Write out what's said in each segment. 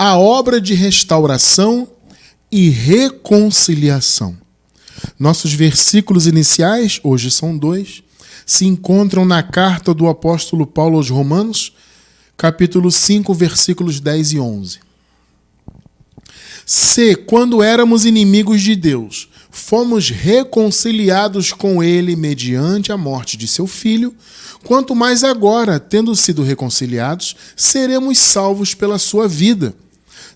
a obra de restauração e reconciliação. Nossos versículos iniciais, hoje são 2, se encontram na carta do apóstolo Paulo aos Romanos, capítulo 5, versículos 10 e 11. Se, quando éramos inimigos de Deus, fomos reconciliados com ele mediante a morte de seu filho, quanto mais agora, tendo sido reconciliados, seremos salvos pela sua vida.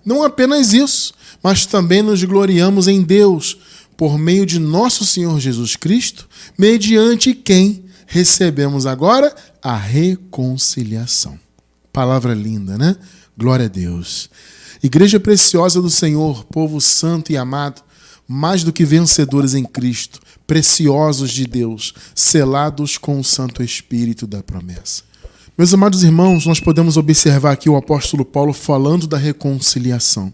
Não apenas isso, mas também nos gloriamos em Deus, por meio de nosso Senhor Jesus Cristo, mediante quem recebemos agora a reconciliação. Palavra linda, né? Glória a Deus. Igreja preciosa do Senhor, povo santo e amado, mais do que vencedores em Cristo, preciosos de Deus, selados com o Santo Espírito da promessa. Meus amados irmãos, nós podemos observar aqui o apóstolo Paulo falando da reconciliação.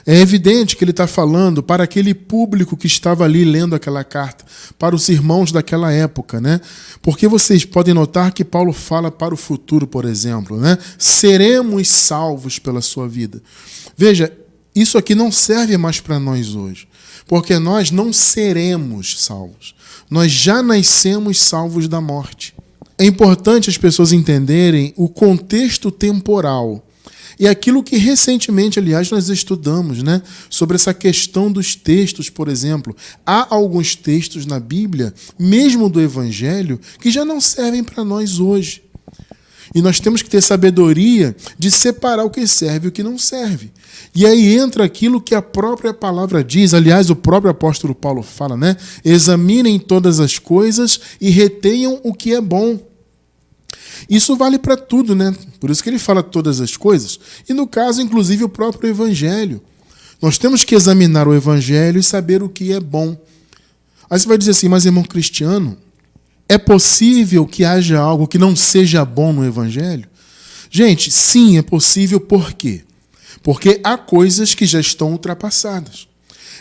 É evidente que ele está falando para aquele público que estava ali lendo aquela carta, para os irmãos daquela época, né? Porque vocês podem notar que Paulo fala para o futuro, por exemplo, né? Seremos salvos pela sua vida. Veja, isso aqui não serve mais para nós hoje, porque nós não seremos salvos. Nós já nascemos salvos da morte. É importante as pessoas entenderem o contexto temporal. E aquilo que recentemente, aliás, nós estudamos, né, sobre essa questão dos textos, por exemplo. Há alguns textos na Bíblia, mesmo do Evangelho, que já não servem para nós hoje. E nós temos que ter sabedoria de separar o que serve e o que não serve. E aí entra aquilo que a própria palavra diz, aliás, o próprio apóstolo Paulo fala, né? Examinem todas as coisas e retenham o que é bom. Isso vale para tudo, né? Por isso que ele fala todas as coisas. E no caso, inclusive, o próprio Evangelho. Nós temos que examinar o Evangelho e saber o que é bom. Aí você vai dizer assim, mas irmão Cristiano, é possível que haja algo que não seja bom no Evangelho? Gente, sim, é possível. Por quê? Porque há coisas que já estão ultrapassadas.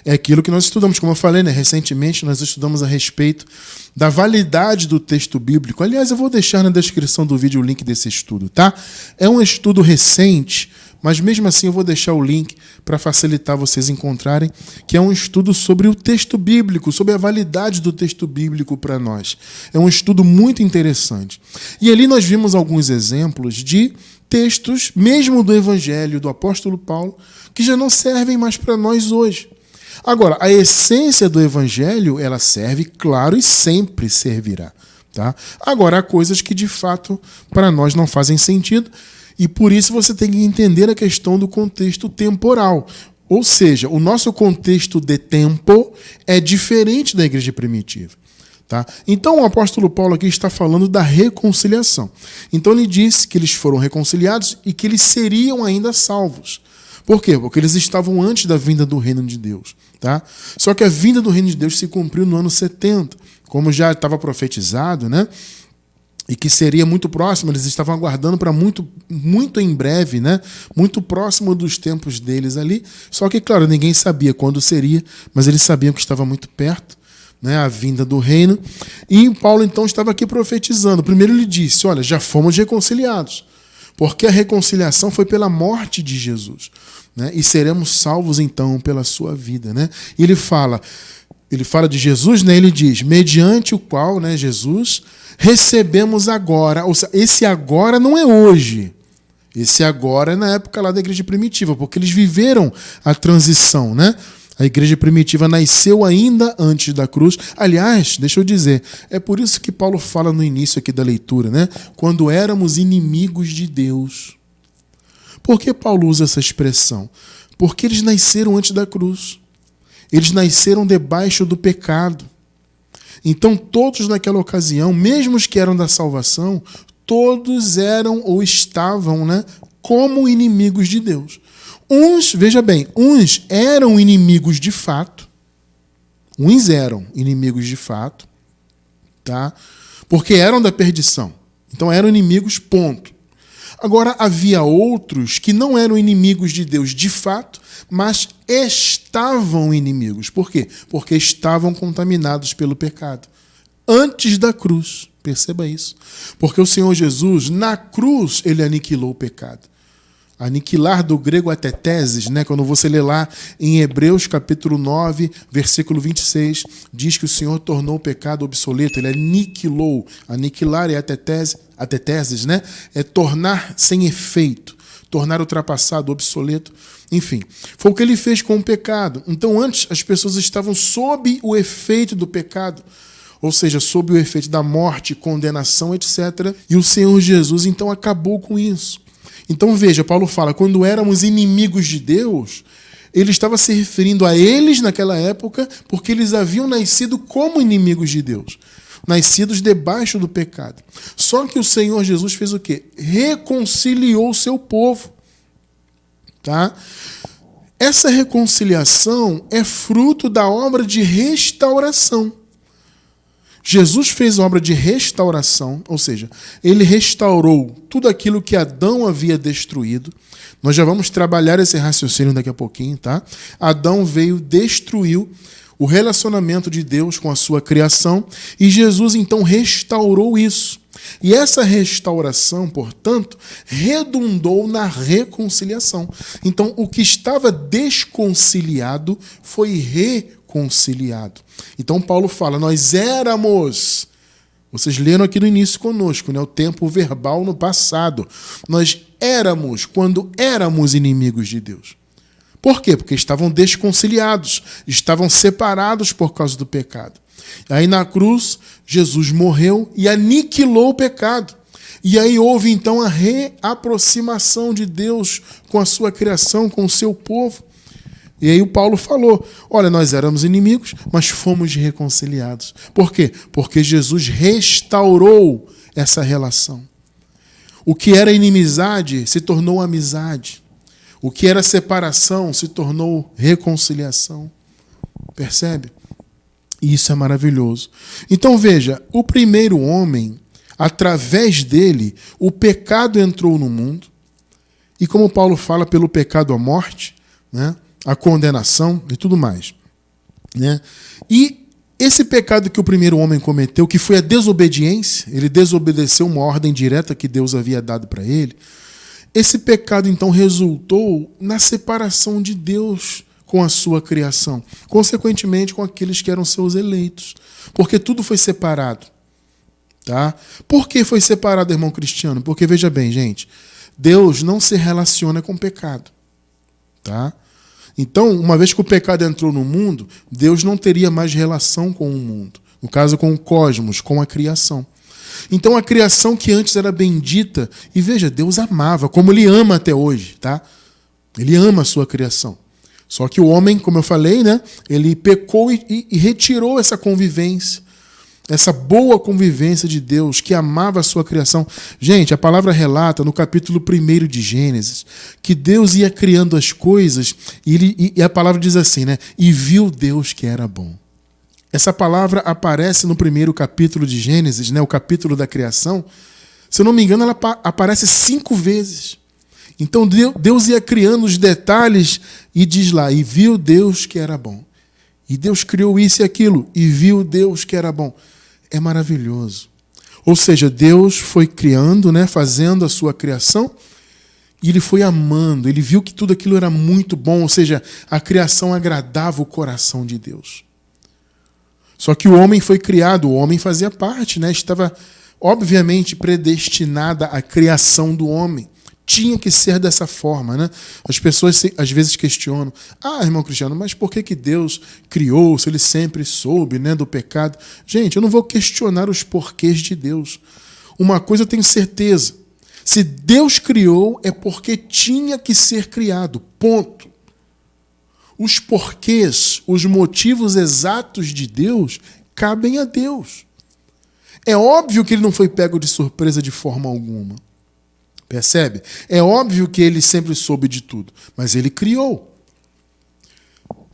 É aquilo que nós estudamos, como eu falei, né? Recentemente nós estudamos a respeito da validade do texto bíblico. Aliás, eu vou deixar na descrição do vídeo o link desse estudo, tá? É um estudo recente, mas mesmo assim eu vou deixar o link para facilitar vocês encontrarem, que é um estudo sobre o texto bíblico, sobre a validade do texto bíblico para nós. É um estudo muito interessante. E ali nós vimos alguns exemplos de textos, mesmo do Evangelho, do apóstolo Paulo, que já não servem mais para nós hoje. Agora, a essência do Evangelho, ela serve, claro, e sempre servirá. Tá? Agora, há coisas que, de fato, para nós não fazem sentido, e por isso você tem que entender a questão do contexto temporal. Ou seja, o nosso contexto de tempo é diferente da igreja primitiva. Tá? Então, o apóstolo Paulo aqui está falando da reconciliação. Então, ele disse que eles foram reconciliados e que eles seriam ainda salvos. Por quê? Porque eles estavam antes da vinda do reino de Deus. Tá? Só que a vinda do reino de Deus se cumpriu no ano 70, como já estava profetizado, né? E que seria muito próximo, eles estavam aguardando para muito em breve, né? Muito próximo dos tempos deles ali. Só que, claro, ninguém sabia quando seria, mas eles sabiam que estava muito perto, né? A vinda do reino. E Paulo, então, estava aqui profetizando. Primeiro ele disse, olha, já fomos reconciliados, porque a reconciliação foi pela morte de Jesus, né? E seremos salvos, então, pela sua vida, né? E ele fala de Jesus, né? Ele diz, mediante o qual, né, Jesus, recebemos agora. Ou seja, esse agora não é hoje. Esse agora é na época lá da igreja primitiva, porque eles viveram a transição, né? A igreja primitiva nasceu ainda antes da cruz. Aliás, deixa eu dizer, é por isso que Paulo fala no início aqui da leitura, né? Quando éramos inimigos de Deus. Por que Paulo usa essa expressão? Porque eles nasceram antes da cruz. Eles nasceram debaixo do pecado. Então, todos naquela ocasião, mesmo os que eram da salvação, todos eram ou estavam, né, como inimigos de Deus. Uns, veja bem, uns eram inimigos de fato. Uns eram inimigos de fato, tá? Porque eram da perdição. Então, eram inimigos, ponto. Agora, havia outros que não eram inimigos de Deus de fato, mas estavam inimigos. Por quê? Porque estavam contaminados pelo pecado. Antes da cruz, perceba isso. Porque o Senhor Jesus, na cruz, ele aniquilou o pecado. Aniquilar do grego ateteses, né? Quando você lê lá em Hebreus capítulo 9, versículo 26, diz que o Senhor tornou o pecado obsoleto, ele aniquilou. Aniquilar é ateteses, né? É tornar sem efeito, tornar ultrapassado, obsoleto, enfim. Foi o que ele fez com o pecado. Então antes as pessoas estavam sob o efeito do pecado, ou seja, sob o efeito da morte, condenação, etc. E o Senhor Jesus então acabou com isso. Então veja, Paulo fala, quando éramos inimigos de Deus, ele estava se referindo a eles naquela época, porque eles haviam nascido como inimigos de Deus, nascidos debaixo do pecado. Só que o Senhor Jesus fez o quê? Reconciliou o seu povo. Tá? Essa reconciliação é fruto da obra de restauração. Jesus fez obra de restauração, ou seja, ele restaurou tudo aquilo que Adão havia destruído. Nós já vamos trabalhar esse raciocínio daqui a pouquinho, tá? Adão veio, destruiu o relacionamento de Deus com a sua criação e Jesus então restaurou isso. E essa restauração, portanto, redundou na reconciliação. Então, o que estava desconciliado foi reconciliado. Então, Paulo fala, nós éramos... Vocês leram aqui no início conosco, né? O tempo verbal no passado. Nós éramos, quando éramos inimigos de Deus. Por quê? Porque estavam desconciliados, estavam separados por causa do pecado. Aí na cruz, Jesus morreu e aniquilou o pecado. E aí houve então a reaproximação de Deus com a sua criação, com o seu povo. E aí o Paulo falou, olha, nós éramos inimigos, mas fomos reconciliados. Por quê? Porque Jesus restaurou essa relação. O que era inimizade se tornou amizade. O que era separação se tornou reconciliação. Percebe? E isso é maravilhoso. Então veja, o primeiro homem, através dele, o pecado entrou no mundo. E como Paulo fala, pelo pecado a morte, né? A condenação e tudo mais. Né? E esse pecado que o primeiro homem cometeu, que foi a desobediência, ele desobedeceu uma ordem direta que Deus havia dado para ele, esse pecado então resultou na separação de Deus com a sua criação, consequentemente com aqueles que eram seus eleitos, porque tudo foi separado. Tá? Por que foi separado, irmão Cristiano? Porque, veja bem, gente, Deus não se relaciona com o pecado. Tá? Então, uma vez que o pecado entrou no mundo, Deus não teria mais relação com o mundo. No caso, com o cosmos, com a criação. Então, a criação que antes era bendita, e veja, Deus amava, como Ele ama até hoje, tá? Ele ama a sua criação. Só que o homem, como eu falei, né, ele pecou e retirou essa convivência, essa boa convivência de Deus, que amava a sua criação. Gente, a palavra relata no capítulo 1 de Gênesis que Deus ia criando as coisas e a palavra diz assim, né? E viu Deus que era bom. Essa palavra aparece no primeiro capítulo de Gênesis, né? O capítulo da criação. Se eu não me engano, ela aparece 5 vezes. Então Deus ia criando os detalhes e diz lá, e viu Deus que era bom. E Deus criou isso e aquilo, e viu Deus que era bom. É maravilhoso. Ou seja, Deus foi criando, né, fazendo a sua criação, e Ele foi amando, Ele viu que tudo aquilo era muito bom, ou seja, a criação agradava o coração de Deus. Só que o homem foi criado, o homem fazia parte, né, estava obviamente predestinada a criação do homem. Tinha que ser dessa forma, né? As pessoas às vezes questionam, irmão Cristiano, mas por que Deus criou, se Ele sempre soube, né, do pecado? Gente, eu não vou questionar os porquês de Deus. Uma coisa eu tenho certeza, se Deus criou é porque tinha que ser criado, ponto. Os porquês, os motivos exatos de Deus, cabem a Deus. É óbvio que Ele não foi pego de surpresa de forma alguma. Percebe? É óbvio que Ele sempre soube de tudo, mas Ele criou.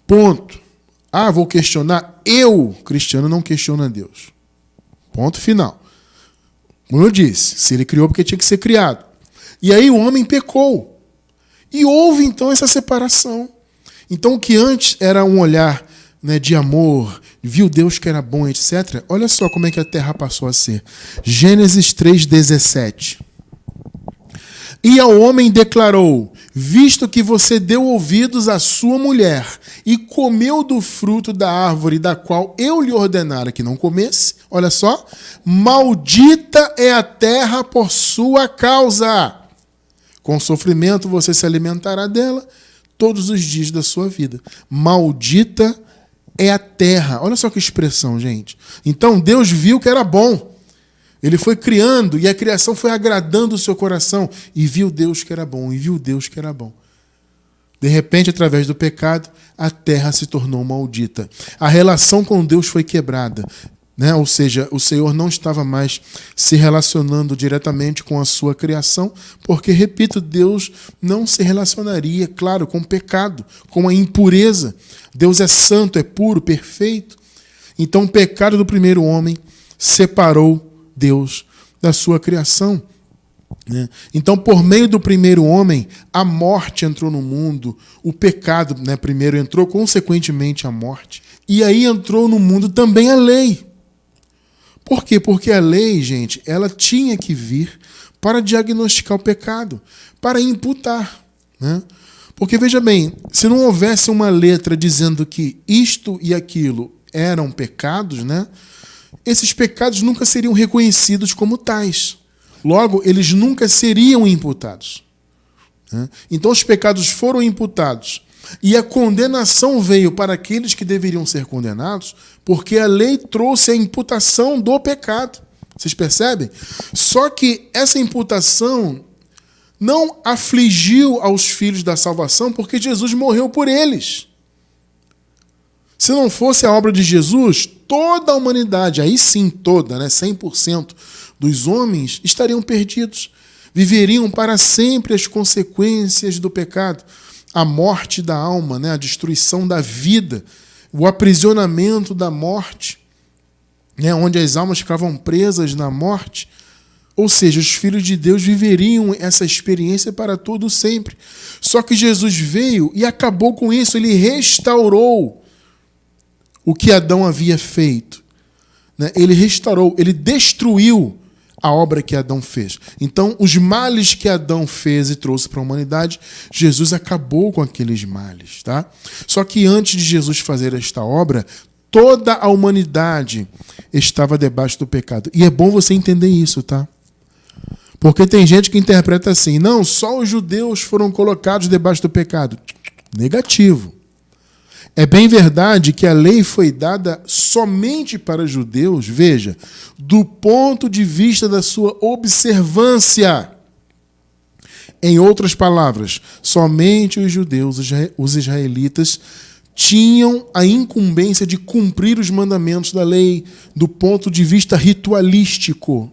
Ponto. Vou questionar? Eu, Cristiano, não questiono a Deus. Ponto final. Como eu disse, se Ele criou porque tinha que ser criado. E aí o homem pecou. E houve então essa separação. Então o que antes era um olhar, né, de amor, viu Deus que era bom, etc. Olha só como é que a terra passou a ser. Gênesis 3:17. E ao homem declarou: visto que você deu ouvidos à sua mulher e comeu do fruto da árvore da qual eu lhe ordenara que não comesse, olha só, maldita é a terra por sua causa. Com sofrimento você se alimentará dela todos os dias da sua vida. Maldita é a terra. Olha só que expressão, gente. Então Deus viu que era bom. Ele foi criando e a criação foi agradando o seu coração. E viu Deus que era bom, e viu Deus que era bom. De repente, através do pecado, a terra se tornou maldita. A relação com Deus foi quebrada. Ou seja, o Senhor não estava mais se relacionando diretamente com a sua criação, porque, repito, Deus não se relacionaria, claro, com o pecado, com a impureza. Deus é santo, é puro, perfeito. Então, o pecado do primeiro homem separou Deus da sua criação. Então, por meio do primeiro homem, a morte entrou no mundo, o pecado, primeiro entrou, consequentemente a morte, e aí entrou no mundo também a lei. Por quê? Porque a lei, gente, ela tinha que vir para diagnosticar o pecado, para imputar. Porque, veja bem, se não houvesse uma letra dizendo que isto e aquilo eram pecados, esses pecados nunca seriam reconhecidos como tais. Logo, eles nunca seriam imputados. Então, os pecados foram imputados. E a condenação veio para aqueles que deveriam ser condenados, porque a lei trouxe a imputação do pecado. Vocês percebem? Só que essa imputação não afligiu aos filhos da salvação, porque Jesus morreu por eles. Se não fosse a obra de Jesus, toda a humanidade, aí sim toda, 100% dos homens estariam perdidos. Viveriam para sempre as consequências do pecado. A morte da alma, a destruição da vida, o aprisionamento da morte, onde as almas ficavam presas na morte. Ou seja, os filhos de Deus viveriam essa experiência para todo sempre. Só que Jesus veio e acabou com isso, ele restaurou o que Adão havia feito. Ele restaurou, ele destruiu a obra que Adão fez. Então, os males que Adão fez e trouxe para a humanidade, Jesus acabou com aqueles males. Tá? Só que antes de Jesus fazer esta obra, toda a humanidade estava debaixo do pecado. E é bom você entender isso, tá? Porque tem gente que interpreta assim, não, só os judeus foram colocados debaixo do pecado. Negativo. É bem verdade que a lei foi dada somente para judeus, veja, do ponto de vista da sua observância. Em outras palavras, somente os judeus, os israelitas, tinham a incumbência de cumprir os mandamentos da lei do ponto de vista ritualístico.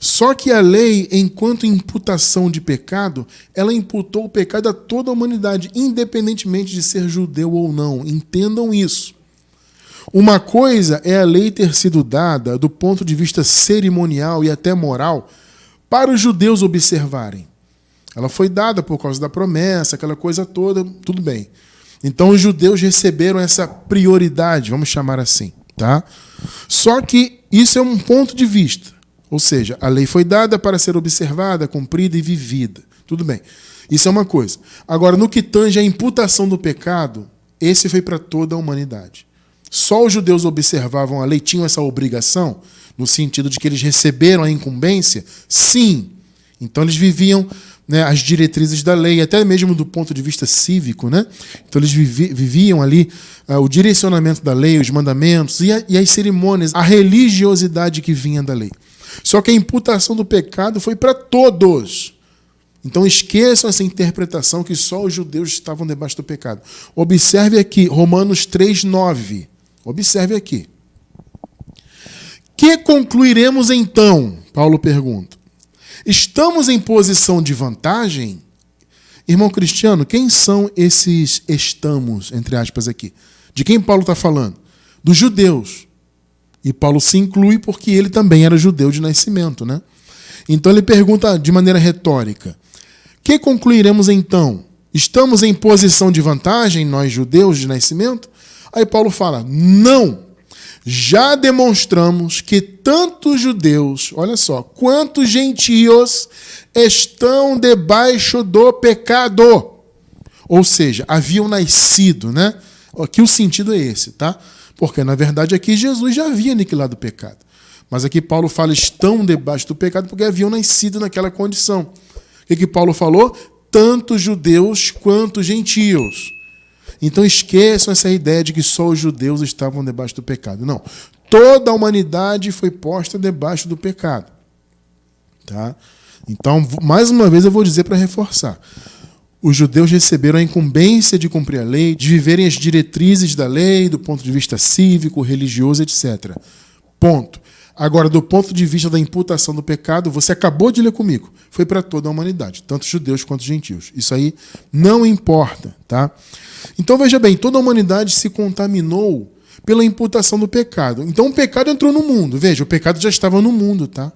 Só que a lei, enquanto imputação de pecado, ela imputou o pecado a toda a humanidade, independentemente de ser judeu ou não. Entendam isso. Uma coisa é a lei ter sido dada do ponto de vista cerimonial e até moral para os judeus observarem. Ela foi dada por causa da promessa, aquela coisa toda, tudo bem. Então os judeus receberam essa prioridade, vamos chamar assim. Tá? Só que isso é um ponto de vista. Ou seja, a lei foi dada para ser observada, cumprida e vivida. Tudo bem. Isso é uma coisa. Agora, no que tange a imputação do pecado, esse foi para toda a humanidade. Só os judeus observavam a lei, tinham essa obrigação, no sentido de que eles receberam a incumbência? Sim. Então, eles viviam as diretrizes da lei, até mesmo do ponto de vista cívico. Então, eles viviam ali o direcionamento da lei, os mandamentos e as cerimônias, a religiosidade que vinha da lei. Só que a imputação do pecado foi para todos. Então esqueçam essa interpretação que só os judeus estavam debaixo do pecado. Observe aqui, Romanos 3:9. Observe aqui. Que concluiremos então? Paulo pergunta. Estamos em posição de vantagem? Irmão Cristiano, quem são esses estamos, entre aspas, aqui? De quem Paulo está falando? Dos judeus. E Paulo se inclui porque ele também era judeu de nascimento, Então ele pergunta de maneira retórica: que concluiremos então? Estamos em posição de vantagem, nós judeus de nascimento? Aí Paulo fala: não! já demonstramos que tanto judeus, olha só, quanto gentios estão debaixo do pecado. Ou seja, haviam nascido, né? Aqui o sentido é esse, tá? Porque, na verdade, aqui Jesus já havia aniquilado o pecado. Mas aqui Paulo fala, estão debaixo do pecado, porque haviam nascido naquela condição. O que Paulo falou? Tanto judeus quanto gentios. Então esqueçam essa ideia de que só os judeus estavam debaixo do pecado. Não. Toda a humanidade foi posta debaixo do pecado. Tá? Então, mais uma vez eu vou dizer para reforçar. Os judeus receberam a incumbência de cumprir a lei, de viverem as diretrizes da lei, do ponto de vista cívico, religioso, etc. Ponto. Agora, do ponto de vista da imputação do pecado, você acabou de ler comigo, foi para toda a humanidade, tanto judeus quanto gentios. Isso aí não importa, tá? Então, veja bem, toda a humanidade se contaminou pela imputação do pecado. Então, o pecado entrou no mundo. Veja, o pecado já estava no mundo, tá?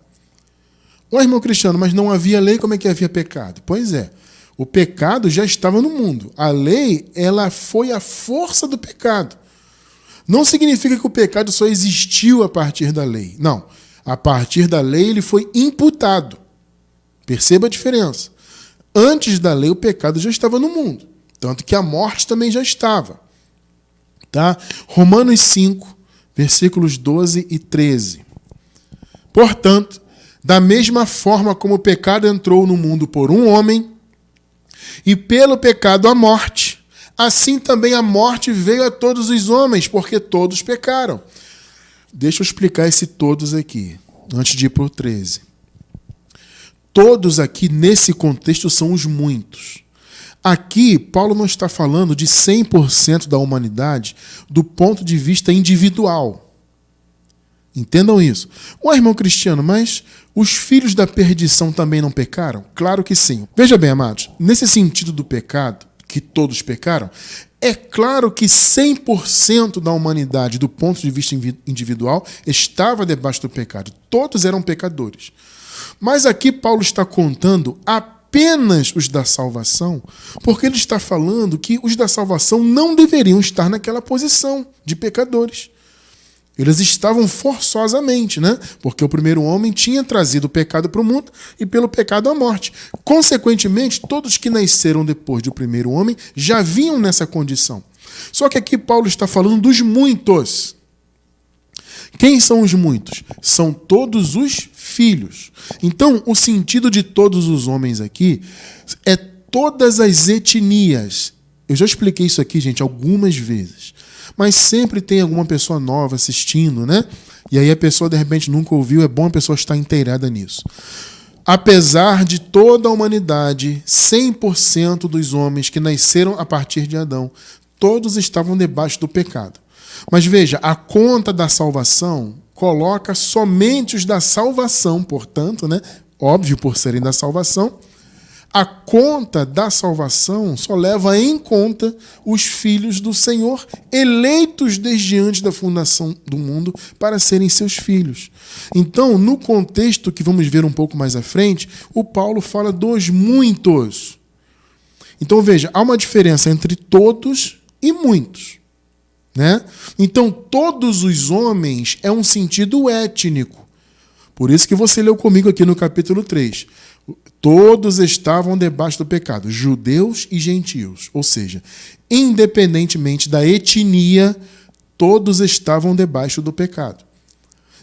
Ô, irmão Cristiano, mas não havia lei, como é que havia pecado? Pois é, o pecado já estava no mundo. A lei, ela foi a força do pecado. Não significa que o pecado só existiu a partir da lei. Não. A partir da lei ele foi imputado. Perceba a diferença. Antes da lei o pecado já estava no mundo. Tanto que a morte também já estava. Tá? Romanos 5, versículos 12 e 13. Portanto, da mesma forma como o pecado entrou no mundo por um homem, e pelo pecado a morte, assim também a morte veio a todos os homens, porque todos pecaram. Deixa eu explicar esse todos aqui, antes de ir para o 13. Todos aqui, nesse contexto, são os muitos. Aqui, Paulo não está falando de 100% da humanidade do ponto de vista individual. Entendam isso. Ô, irmão Cristiano, mas os filhos da perdição também não pecaram? Claro que sim. Veja bem, amados, nesse sentido do pecado, que todos pecaram, é claro que 100% da humanidade, do ponto de vista individual, estava debaixo do pecado. Todos eram pecadores. Mas aqui Paulo está contando apenas os da salvação, porque ele está falando que os da salvação não deveriam estar naquela posição de pecadores. Eles estavam forçosamente, né? Porque o primeiro homem tinha trazido o pecado para o mundo e pelo pecado a morte. Consequentemente, todos que nasceram depois do primeiro homem já vinham nessa condição. Só que aqui Paulo está falando dos muitos. Quem são os muitos? São todos os filhos. Então, o sentido de todos os homens aqui é todas as etnias. Eu já expliquei isso aqui, gente, algumas vezes. Mas sempre tem alguma pessoa nova assistindo, né? E aí a pessoa, de repente, nunca ouviu. É bom a pessoa estar inteirada nisso. Apesar de toda a humanidade, 100% dos homens que nasceram a partir de Adão, todos estavam debaixo do pecado. Mas veja, a conta da salvação coloca somente os da salvação, portanto, né? Óbvio, por serem da salvação, a conta da salvação só leva em conta os filhos do Senhor, eleitos desde antes da fundação do mundo para serem seus filhos. Então, no contexto que vamos ver um pouco mais à frente, o Paulo fala dos muitos. Então, veja, há uma diferença entre todos e muitos, né? Então, todos os homens é um sentido étnico. Por isso que você leu comigo aqui no capítulo 3. Todos estavam debaixo do pecado, judeus e gentios. Ou seja, independentemente da etnia, todos estavam debaixo do pecado.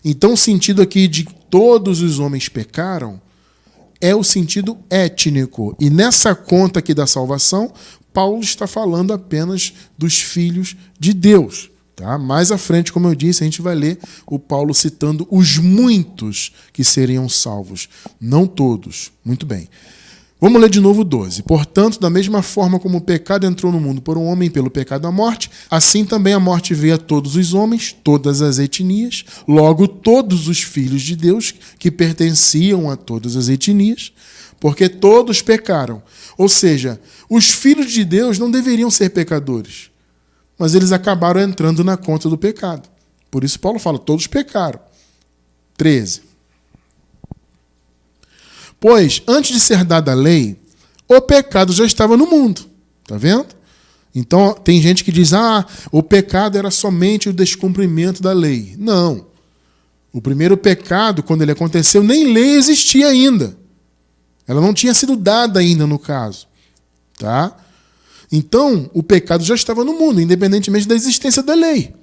Então, o sentido aqui de todos os homens pecaram é o sentido étnico. E nessa conta aqui da salvação, Paulo está falando apenas dos filhos de Deus. Tá? Mais à frente, como eu disse, a gente vai ler o Paulo citando os muitos que seriam salvos. Não todos. Muito bem. Vamos ler de novo 12. Portanto, da mesma forma como o pecado entrou no mundo por um homem pelo pecado a morte, assim também a morte veio a todos os homens, todas as etnias, logo todos os filhos de Deus que pertenciam a todas as etnias, porque todos pecaram. Ou seja, os filhos de Deus não deveriam ser pecadores, mas eles acabaram entrando na conta do pecado. Por isso Paulo fala, todos pecaram. 13. Pois, antes de ser dada a lei, o pecado já estava no mundo. Está vendo? Então, tem gente que diz, o pecado era somente o descumprimento da lei. Não. O primeiro pecado, quando ele aconteceu, nem lei existia ainda. Ela não tinha sido dada ainda, no caso. Tá? Então, o pecado já estava no mundo, independentemente da existência da lei.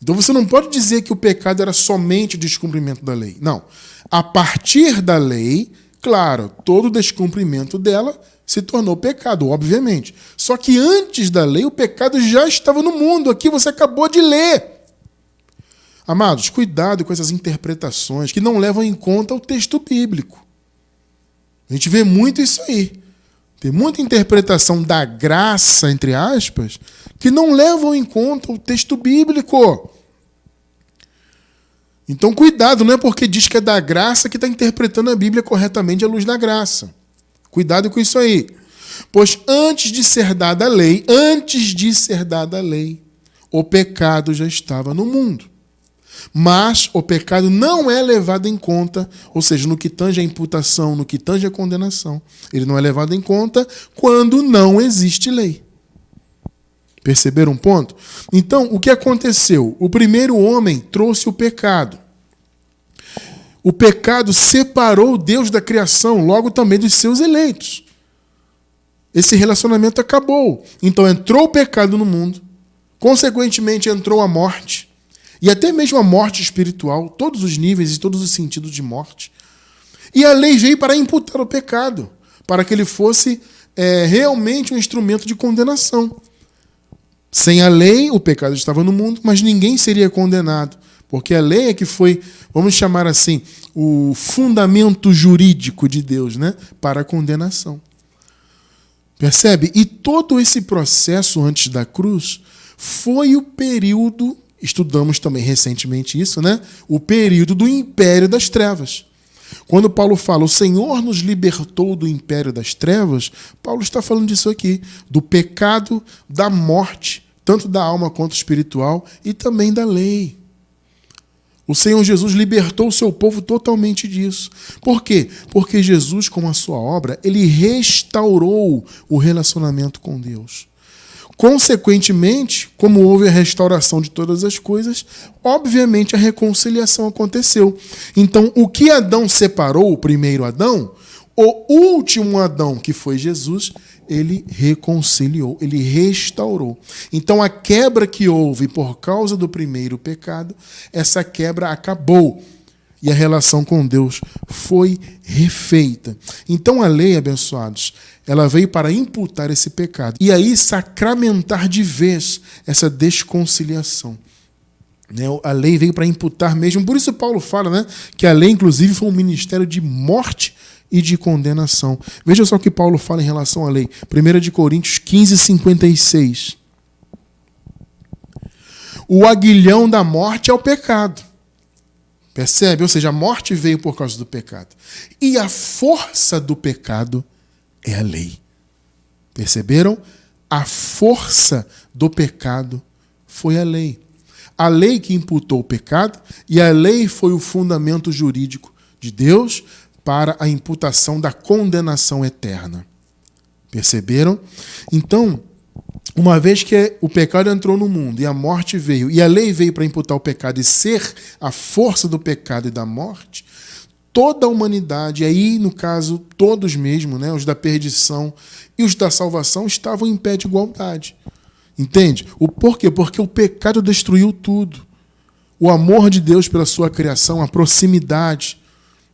Então, você não pode dizer que o pecado era somente o descumprimento da lei. Não. A partir da lei, claro, todo descumprimento dela se tornou pecado, obviamente. Só que antes da lei, o pecado já estava no mundo. Aqui você acabou de ler. Amados, cuidado com essas interpretações que não levam em conta o texto bíblico. A gente vê muito isso aí. Tem muita interpretação da graça, entre aspas, que não levam em conta o texto bíblico. Então, cuidado, não é porque diz que é da graça que está interpretando a Bíblia corretamente à luz da graça. Cuidado com isso aí. Pois antes de ser dada a lei, o pecado já estava no mundo. Mas o pecado não é levado em conta, ou seja, no que tange a imputação, no que tange a condenação. Ele não é levado em conta quando não existe lei. Perceberam um ponto? Então, o que aconteceu? O primeiro homem trouxe o pecado. O pecado separou Deus da criação, logo também dos seus eleitos. Esse relacionamento acabou. Então entrou o pecado no mundo, consequentemente entrou a morte, e até mesmo a morte espiritual, todos os níveis e todos os sentidos de morte. E a lei veio para imputar o pecado, para que ele fosse realmente um instrumento de condenação. Sem a lei, o pecado estava no mundo, mas ninguém seria condenado. Porque a lei é que foi, vamos chamar assim, o fundamento jurídico de Deus, né, para a condenação. Percebe? E todo esse processo antes da cruz foi o período, estudamos também recentemente isso, né, o período do império das trevas. Quando Paulo fala, o Senhor nos libertou do império das trevas, Paulo está falando disso aqui, do pecado, da morte, tanto da alma quanto espiritual, e também da lei. O Senhor Jesus libertou o seu povo totalmente disso. Por quê? Porque Jesus, com a sua obra, ele restaurou o relacionamento com Deus. Consequentemente, como houve a restauração de todas as coisas, obviamente a reconciliação aconteceu. Então, o que Adão separou, o primeiro Adão, o último Adão, que foi Jesus, ele reconciliou, ele restaurou. Então, a quebra que houve por causa do primeiro pecado, essa quebra acabou. E a relação com Deus foi refeita. Então, a lei, abençoados, ela veio para imputar esse pecado. E aí, sacramentar de vez essa desconciliação. A lei veio para imputar mesmo. Por isso, Paulo fala, né, que a lei, inclusive, foi um ministério de morte e de condenação. Veja só o que Paulo fala em relação à lei. 1 Coríntios 15, 56. O aguilhão da morte é o pecado. Percebe? Ou seja, a morte veio por causa do pecado. E a força do pecado é a lei. Perceberam? A força do pecado foi a lei. A lei que imputou o pecado, e a lei foi o fundamento jurídico de Deus para a imputação da condenação eterna. Perceberam? Então, uma vez que o pecado entrou no mundo e a morte veio, e a lei veio para imputar o pecado e ser a força do pecado e da morte, toda a humanidade, aí no caso todos mesmo, né, os da perdição e os da salvação, estavam em pé de igualdade. Entende? O porquê? Porque o pecado destruiu tudo. O amor de Deus pela sua criação, a proximidade,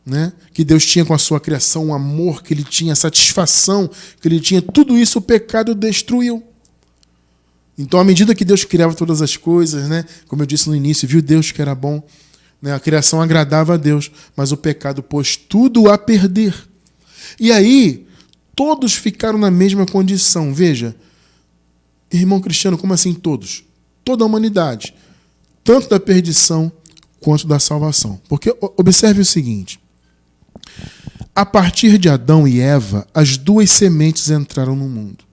né, que Deus tinha com a sua criação, o amor que ele tinha, a satisfação que ele tinha, tudo isso o pecado destruiu. Então, à medida que Deus criava todas as coisas, né, como eu disse no início, viu Deus que era bom, né, a criação agradava a Deus, mas o pecado pôs tudo a perder. E aí, todos ficaram na mesma condição. Veja, irmão Cristiano, como assim todos? Toda a humanidade, tanto da perdição quanto da salvação. Porque observe o seguinte, a partir de Adão e Eva, as duas sementes entraram no mundo.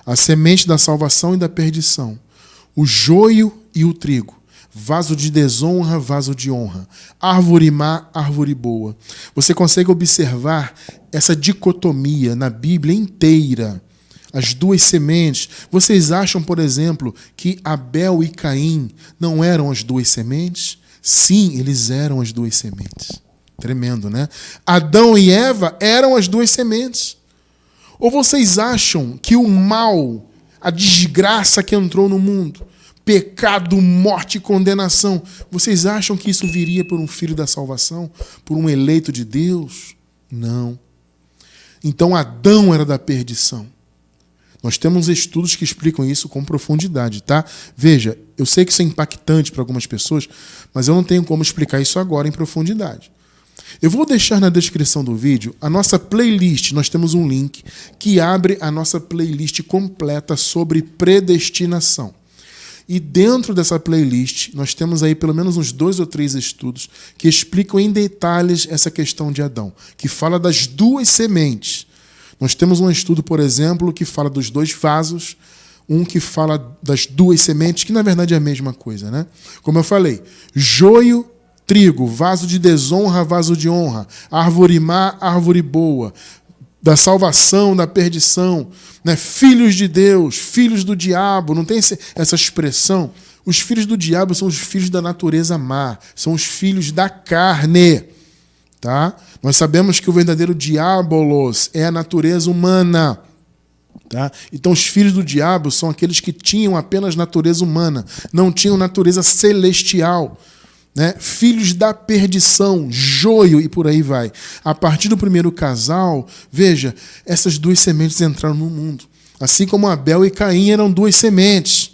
A semente da salvação e da perdição. O joio e o trigo. Vaso de desonra, vaso de honra. Árvore má, árvore boa. Você consegue observar essa dicotomia na Bíblia inteira. as duas sementes. Vocês acham, por exemplo, que Abel e Caim não eram as duas sementes? Sim, eles eram as duas sementes. Tremendo, né? Adão e Eva eram as duas sementes. Ou vocês acham que o mal, a desgraça que entrou no mundo, pecado, morte e condenação, vocês acham que isso viria por um filho da salvação? Por um eleito de Deus? Não. Então Adão era da perdição. Nós temos estudos que explicam isso com profundidade, tá? Veja, eu sei que isso é impactante para algumas pessoas, mas eu não tenho como explicar isso agora em profundidade. Eu vou deixar na descrição do vídeo a nossa playlist. Nós temos um link que abre a nossa playlist completa sobre predestinação. E dentro dessa playlist, nós temos aí pelo menos uns 2 ou 3 estudos que explicam em detalhes essa questão de Adão, que fala das duas sementes. Nós temos um estudo, por exemplo, que fala dos 2 vasos, um que fala das 2 sementes, que na verdade é a mesma coisa, né? Como eu falei, joio, trigo, vaso de desonra, vaso de honra, árvore má, árvore boa, da salvação, da perdição, né? Filhos de Deus, filhos do diabo, não tem essa expressão? Os filhos do diabo são os filhos da natureza má, são os filhos da carne, tá? Nós sabemos que o verdadeiro diabolos é a natureza humana, tá? Então os filhos do diabo são aqueles que tinham apenas natureza humana, não tinham natureza celestial, né? Filhos da perdição, joio e por aí vai. A partir do primeiro casal, veja, essas 2 sementes entraram no mundo. Assim como Abel e Caim eram 2 sementes.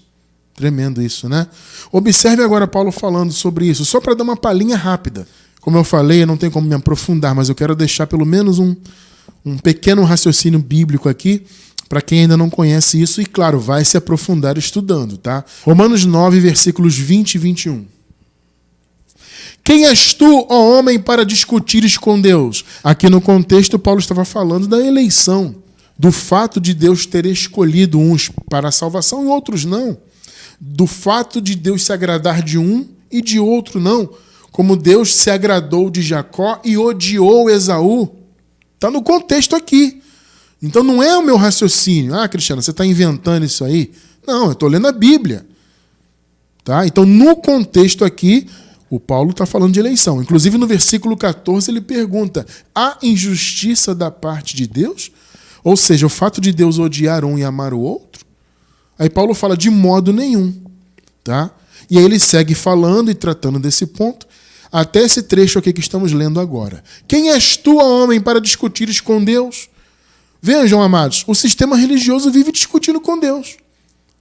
Tremendo isso, né? Observe agora Paulo falando sobre isso, só para dar uma palhinha rápida. Como eu falei, eu não tenho como me aprofundar, mas eu quero deixar pelo menos um pequeno raciocínio bíblico aqui, para quem ainda não conhece isso, e claro, vai se aprofundar estudando, tá? Romanos 9, versículos 20 e 21. Quem és tu, ó homem, para discutires com Deus? Aqui no contexto, Paulo estava falando da eleição, do fato de Deus ter escolhido uns para a salvação e outros não. Do fato de Deus se agradar de um e de outro não. Como Deus se agradou de Jacó e odiou Esaú. Está no contexto aqui. Então não é o meu raciocínio. Ah, Cristiano, você está inventando isso aí? Não, eu estou lendo a Bíblia. Tá? Então, no contexto aqui, o Paulo está falando de eleição. Inclusive, no versículo 14, ele pergunta: há injustiça da parte de Deus? Ou seja, o fato de Deus odiar um e amar o outro? Aí Paulo fala: de modo nenhum. Tá? E aí ele segue falando e tratando desse ponto, até esse trecho aqui que estamos lendo agora. Quem és tu, homem, para discutires com Deus? Vejam, amados, o sistema religioso vive discutindo com Deus.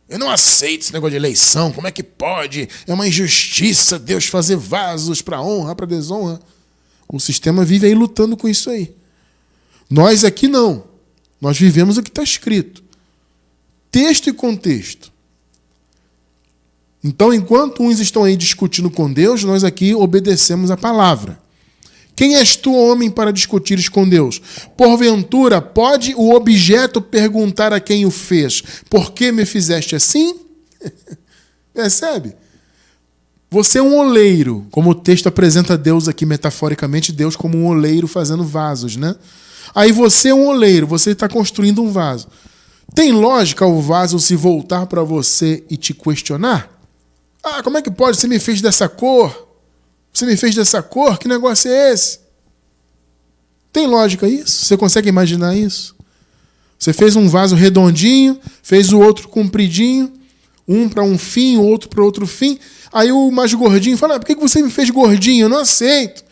Eu não aceito esse negócio de eleição, como é que pode? É uma injustiça Deus fazer vasos para honra, para desonra. O sistema vive aí lutando com isso aí. Nós aqui não. Nós vivemos o que está escrito. Texto e contexto. Então, enquanto uns estão aí discutindo com Deus, nós aqui obedecemos a palavra. Quem és tu, homem, para discutires com Deus? Porventura, pode o objeto perguntar a quem o fez: por que me fizeste assim? Percebe? Você é um oleiro, como o texto apresenta Deus aqui metaforicamente, Deus como um oleiro fazendo vasos, né? Aí você é um oleiro, você está construindo um vaso. Tem lógica o vaso se voltar para você e te questionar? Ah, como é que pode? Você me fez dessa cor? Você me fez dessa cor? Que negócio é esse? Tem lógica isso? Você consegue imaginar isso? Você fez um vaso redondinho, fez o outro compridinho, um para um fim, o outro para outro fim. Aí o mais gordinho fala: por que você me fez gordinho? Eu não aceito.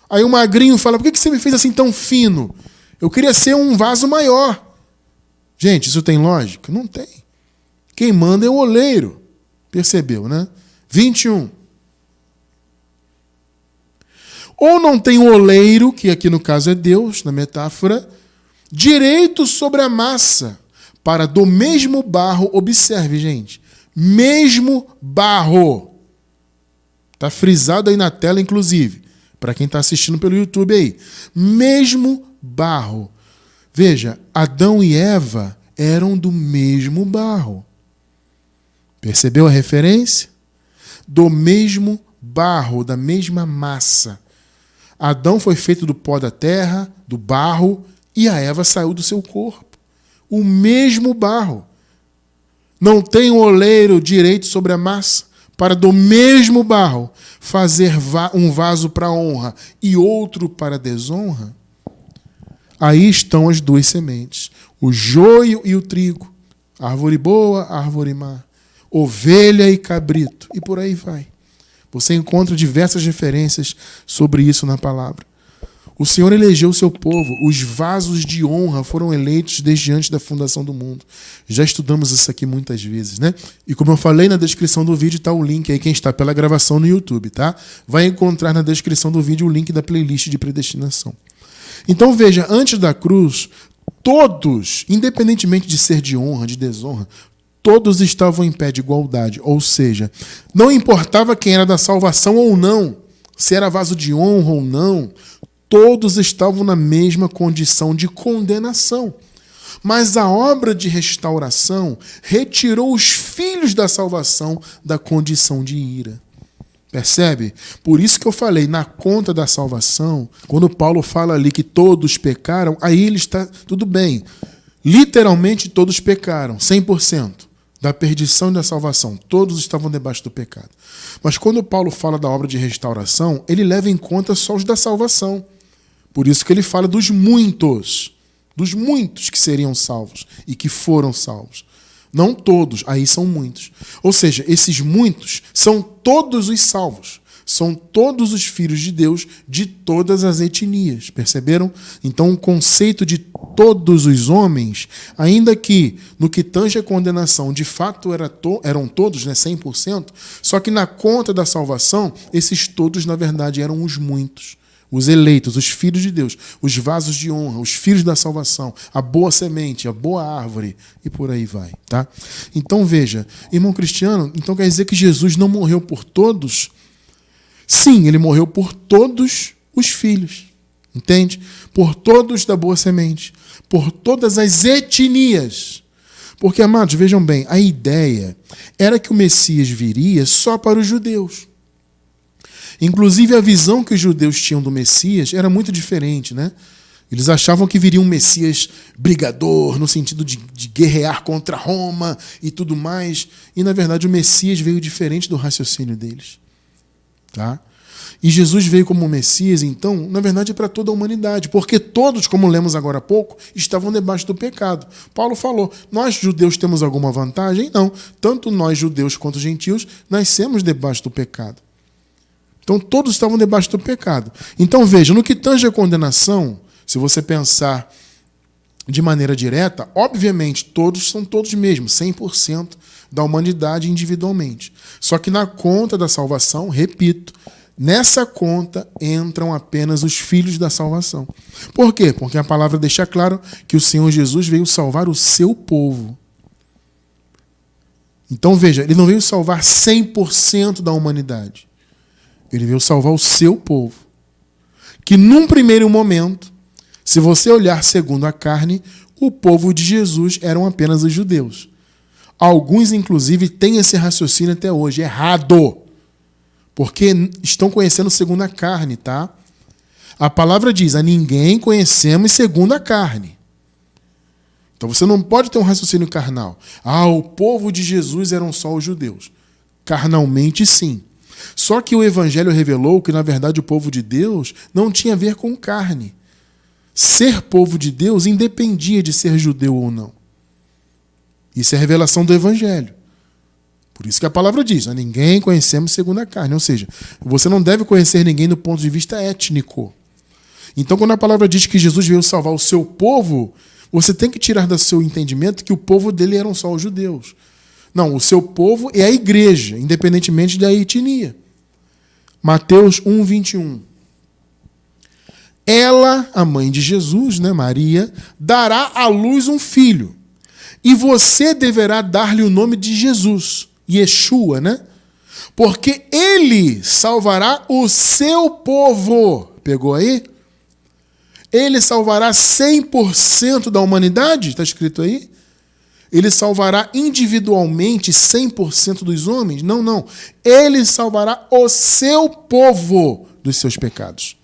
Aí o magrinho fala: por que você me fez assim tão fino? Eu queria ser um vaso maior. Gente, isso tem lógica? Não tem. Quem manda é o oleiro. Percebeu, né? 21. Ou não tem o oleiro, que aqui no caso é Deus, na metáfora, direito sobre a massa, para do mesmo barro, observe, gente, mesmo barro. Está frisado aí na tela, inclusive, para quem está assistindo pelo YouTube aí. Mesmo barro. Veja, Adão e Eva eram do mesmo barro. Percebeu a referência? Do mesmo barro, da mesma massa. Adão foi feito do pó da terra, do barro, e a Eva saiu do seu corpo. o mesmo barro. Não tem o oleiro direito sobre a massa, para do mesmo barro fazer um vaso para honra e outro para desonra? Aí estão as duas sementes, o joio e o trigo, árvore boa, árvore má, ovelha e cabrito, e por aí vai. Você encontra diversas referências sobre isso na palavra. O Senhor elegeu o seu povo, os vasos de honra foram eleitos desde antes da fundação do mundo. Já estudamos isso aqui muitas vezes, né? E como eu falei, na descrição do vídeo está o link aí, quem está pela gravação no YouTube, tá? Vai encontrar na descrição do vídeo o link da playlist de predestinação. Então veja, antes da cruz, todos, independentemente de ser de honra, de desonra, todos estavam em pé de igualdade. Ou seja, não importava quem era da salvação ou não, se era vaso de honra ou não, todos estavam na mesma condição de condenação. Mas a obra de restauração retirou os filhos da salvação da condição de ira. Percebe? Por isso que eu falei, na conta da salvação, quando Paulo fala ali que todos pecaram, aí ele está, tudo bem. Literalmente todos pecaram, 100%. Da perdição e da salvação. Todos estavam debaixo do pecado. Mas quando Paulo fala da obra de restauração, ele leva em conta só os da salvação. Por isso que ele fala dos muitos que seriam salvos e que foram salvos. Não todos, aí são muitos. Ou seja, esses muitos são todos os salvos. São todos os filhos de Deus de todas as etnias. Perceberam? Então o conceito de todos os homens, ainda que no que tange a condenação, de fato eram todos, né, 100%, só que na conta da salvação, esses todos, na verdade, eram os muitos. Os eleitos, os filhos de Deus, os vasos de honra, os filhos da salvação, a boa semente, a boa árvore, e por aí vai, tá? Então veja, irmão cristiano, então quer dizer que Jesus não morreu por todos? Sim, ele morreu por todos os filhos, entende? Por todos da boa semente, por todas as etnias. Porque, amados, vejam bem, a ideia era que o Messias viria só para os judeus. Inclusive, a visão que os judeus tinham do Messias era muito diferente, né? Eles achavam que viria um Messias brigador, no sentido de guerrear contra Roma e tudo mais. E, na verdade, o Messias veio diferente do raciocínio deles. Tá? E Jesus veio como Messias, então, na verdade, para toda a humanidade. Porque todos, como lemos agora há pouco, estavam debaixo do pecado. Paulo falou, nós judeus temos alguma vantagem? Não. Tanto nós judeus quanto gentios nascemos debaixo do pecado. Então, todos estavam debaixo do pecado. Então, veja, no que tange a condenação, se você pensar de maneira direta, obviamente, todos são todos mesmo, 100% da humanidade individualmente. Só que na conta da salvação, repito, nessa conta entram apenas os filhos da salvação. Por quê? Porque a palavra deixa claro que o Senhor Jesus veio salvar o seu povo. Então, veja, ele não veio salvar 100% da humanidade. Ele veio salvar o seu povo. Que num primeiro momento, se você olhar segundo a carne, o povo de Jesus eram apenas os judeus. Alguns, inclusive, têm esse raciocínio até hoje, errado. Porque estão conhecendo segundo a carne, tá? A palavra diz, a ninguém conhecemos segundo a carne. Então você não pode ter um raciocínio carnal. O povo de Jesus eram só os judeus. Carnalmente, sim. Só que o Evangelho revelou que, na verdade, o povo de Deus não tinha a ver com carne. Ser povo de Deus independia de ser judeu ou não. Isso é a revelação do Evangelho. Por isso que a palavra diz, a ninguém conhecemos segundo a carne. Ou seja, você não deve conhecer ninguém do ponto de vista étnico. Então, quando a palavra diz que Jesus veio salvar o seu povo, você tem que tirar do seu entendimento que o povo dele eram só os judeus. Não, o seu povo é a igreja, independentemente da etnia. Mateus 1, 21. Ela, a mãe de Jesus, né, Maria, dará à luz um filho. E você deverá dar-lhe o nome de Jesus, Yeshua, né? Porque ele salvará o seu povo. Pegou aí? Ele salvará 100% da humanidade, está escrito aí? Ele salvará individualmente 100% dos homens? Não, não. Ele salvará o seu povo dos seus pecados.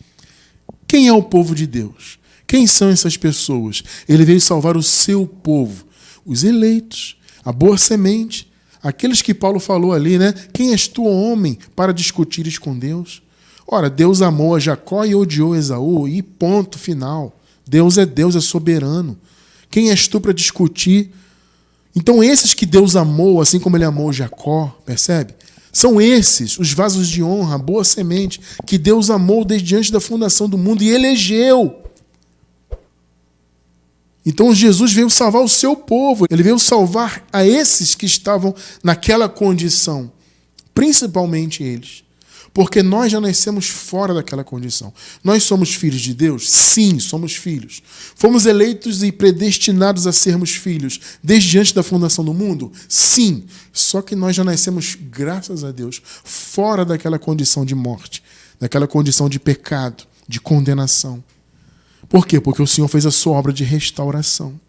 Quem é o povo de Deus? Quem são essas pessoas? Ele veio salvar o seu povo, os eleitos, a boa semente, aqueles que Paulo falou ali, né? Quem és tu, homem, para discutires com Deus? Ora, Deus amou a Jacó e odiou Esaú, e ponto final. Deus, é soberano. Quem és tu para discutir? Então esses que Deus amou, assim como ele amou Jacó, percebe? São esses, os vasos de honra, a boa semente, que Deus amou desde antes da fundação do mundo e elegeu. Então Jesus veio salvar o seu povo, ele veio salvar a esses que estavam naquela condição, principalmente eles. Porque nós já nascemos fora daquela condição. Nós somos filhos de Deus? Sim, somos filhos. Fomos eleitos e predestinados a sermos filhos desde antes da fundação do mundo? Sim. Só que nós já nascemos, graças a Deus, fora daquela condição de morte, daquela condição de pecado, de condenação. Por quê? Porque o Senhor fez a sua obra de restauração.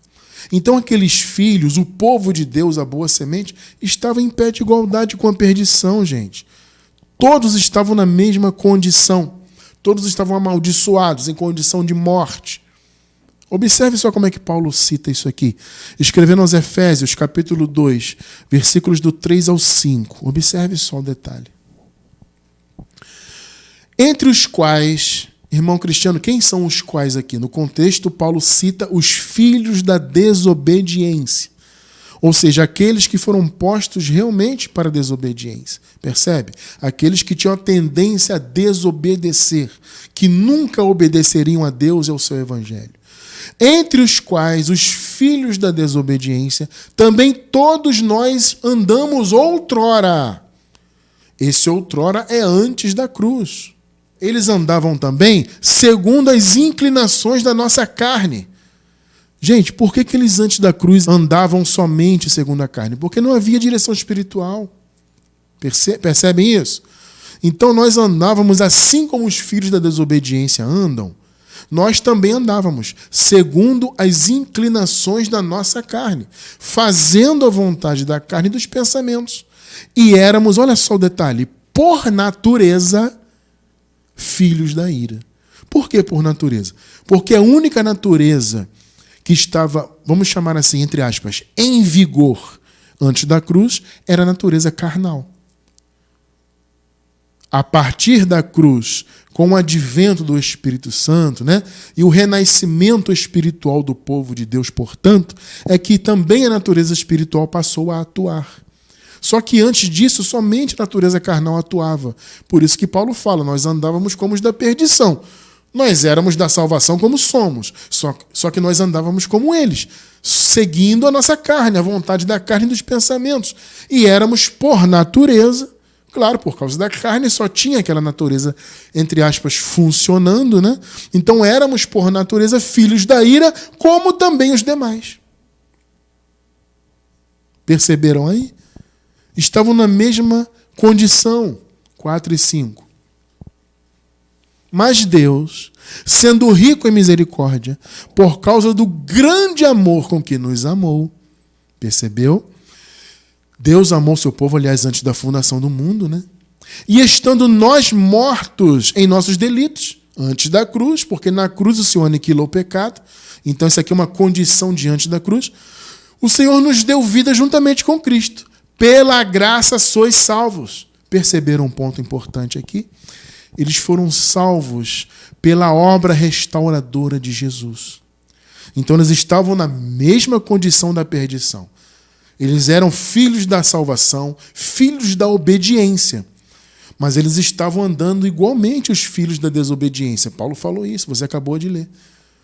Então aqueles filhos, o povo de Deus, a boa semente, estava em pé de igualdade com a perdição, gente. Todos estavam na mesma condição. Todos estavam amaldiçoados, em condição de morte. Observe só como é que Paulo cita isso aqui. Escrevendo aos Efésios, capítulo 2, versículos do 3 ao 5. Observe só o detalhe. Entre os quais, irmão Cristiano, quem são os quais aqui? No contexto, Paulo cita os filhos da desobediência. Ou seja, aqueles que foram postos realmente para a desobediência. Percebe? Aqueles que tinham a tendência a desobedecer, que nunca obedeceriam a Deus e ao seu evangelho. Entre os quais os filhos da desobediência, também todos nós andamos outrora. Esse outrora é antes da cruz. Eles andavam também segundo as inclinações da nossa carne. Gente, por que eles antes da cruz andavam somente segundo a carne? Porque não havia direção espiritual. Percebem isso? Então nós andávamos assim como os filhos da desobediência andam. Nós também andávamos segundo as inclinações da nossa carne, fazendo a vontade da carne e dos pensamentos. E éramos, olha só o detalhe, por natureza, filhos da ira. Por que por natureza? Porque a única natureza que estava, vamos chamar assim, entre aspas, em vigor antes da cruz, era a natureza carnal. A partir da cruz, com o advento do Espírito Santo, né, e o renascimento espiritual do povo de Deus, portanto, é que também a natureza espiritual passou a atuar. Só que antes disso, somente a natureza carnal atuava. Por isso que Paulo fala, nós andávamos como os da perdição. Nós éramos da salvação como somos, só que nós andávamos como eles, seguindo a nossa carne, a vontade da carne e dos pensamentos. E éramos por natureza, claro, por causa da carne, só tinha aquela natureza, entre aspas, funcionando, né? Então éramos por natureza filhos da ira, como também os demais. Perceberam aí? Estavam na mesma condição, 4 e 5. Mas Deus, sendo rico em misericórdia, por causa do grande amor com que nos amou, percebeu? Deus amou seu povo, aliás, antes da fundação do mundo, né? E estando nós mortos em nossos delitos, antes da cruz, porque na cruz o Senhor aniquilou o pecado, então isso aqui é uma condição diante da cruz, o Senhor nos deu vida juntamente com Cristo. Pela graça sois salvos. Perceberam um ponto importante aqui? Eles foram salvos pela obra restauradora de Jesus. Então eles estavam na mesma condição da perdição. Eles eram filhos da salvação, filhos da obediência. Mas eles estavam andando igualmente os filhos da desobediência. Paulo falou isso, você acabou de ler.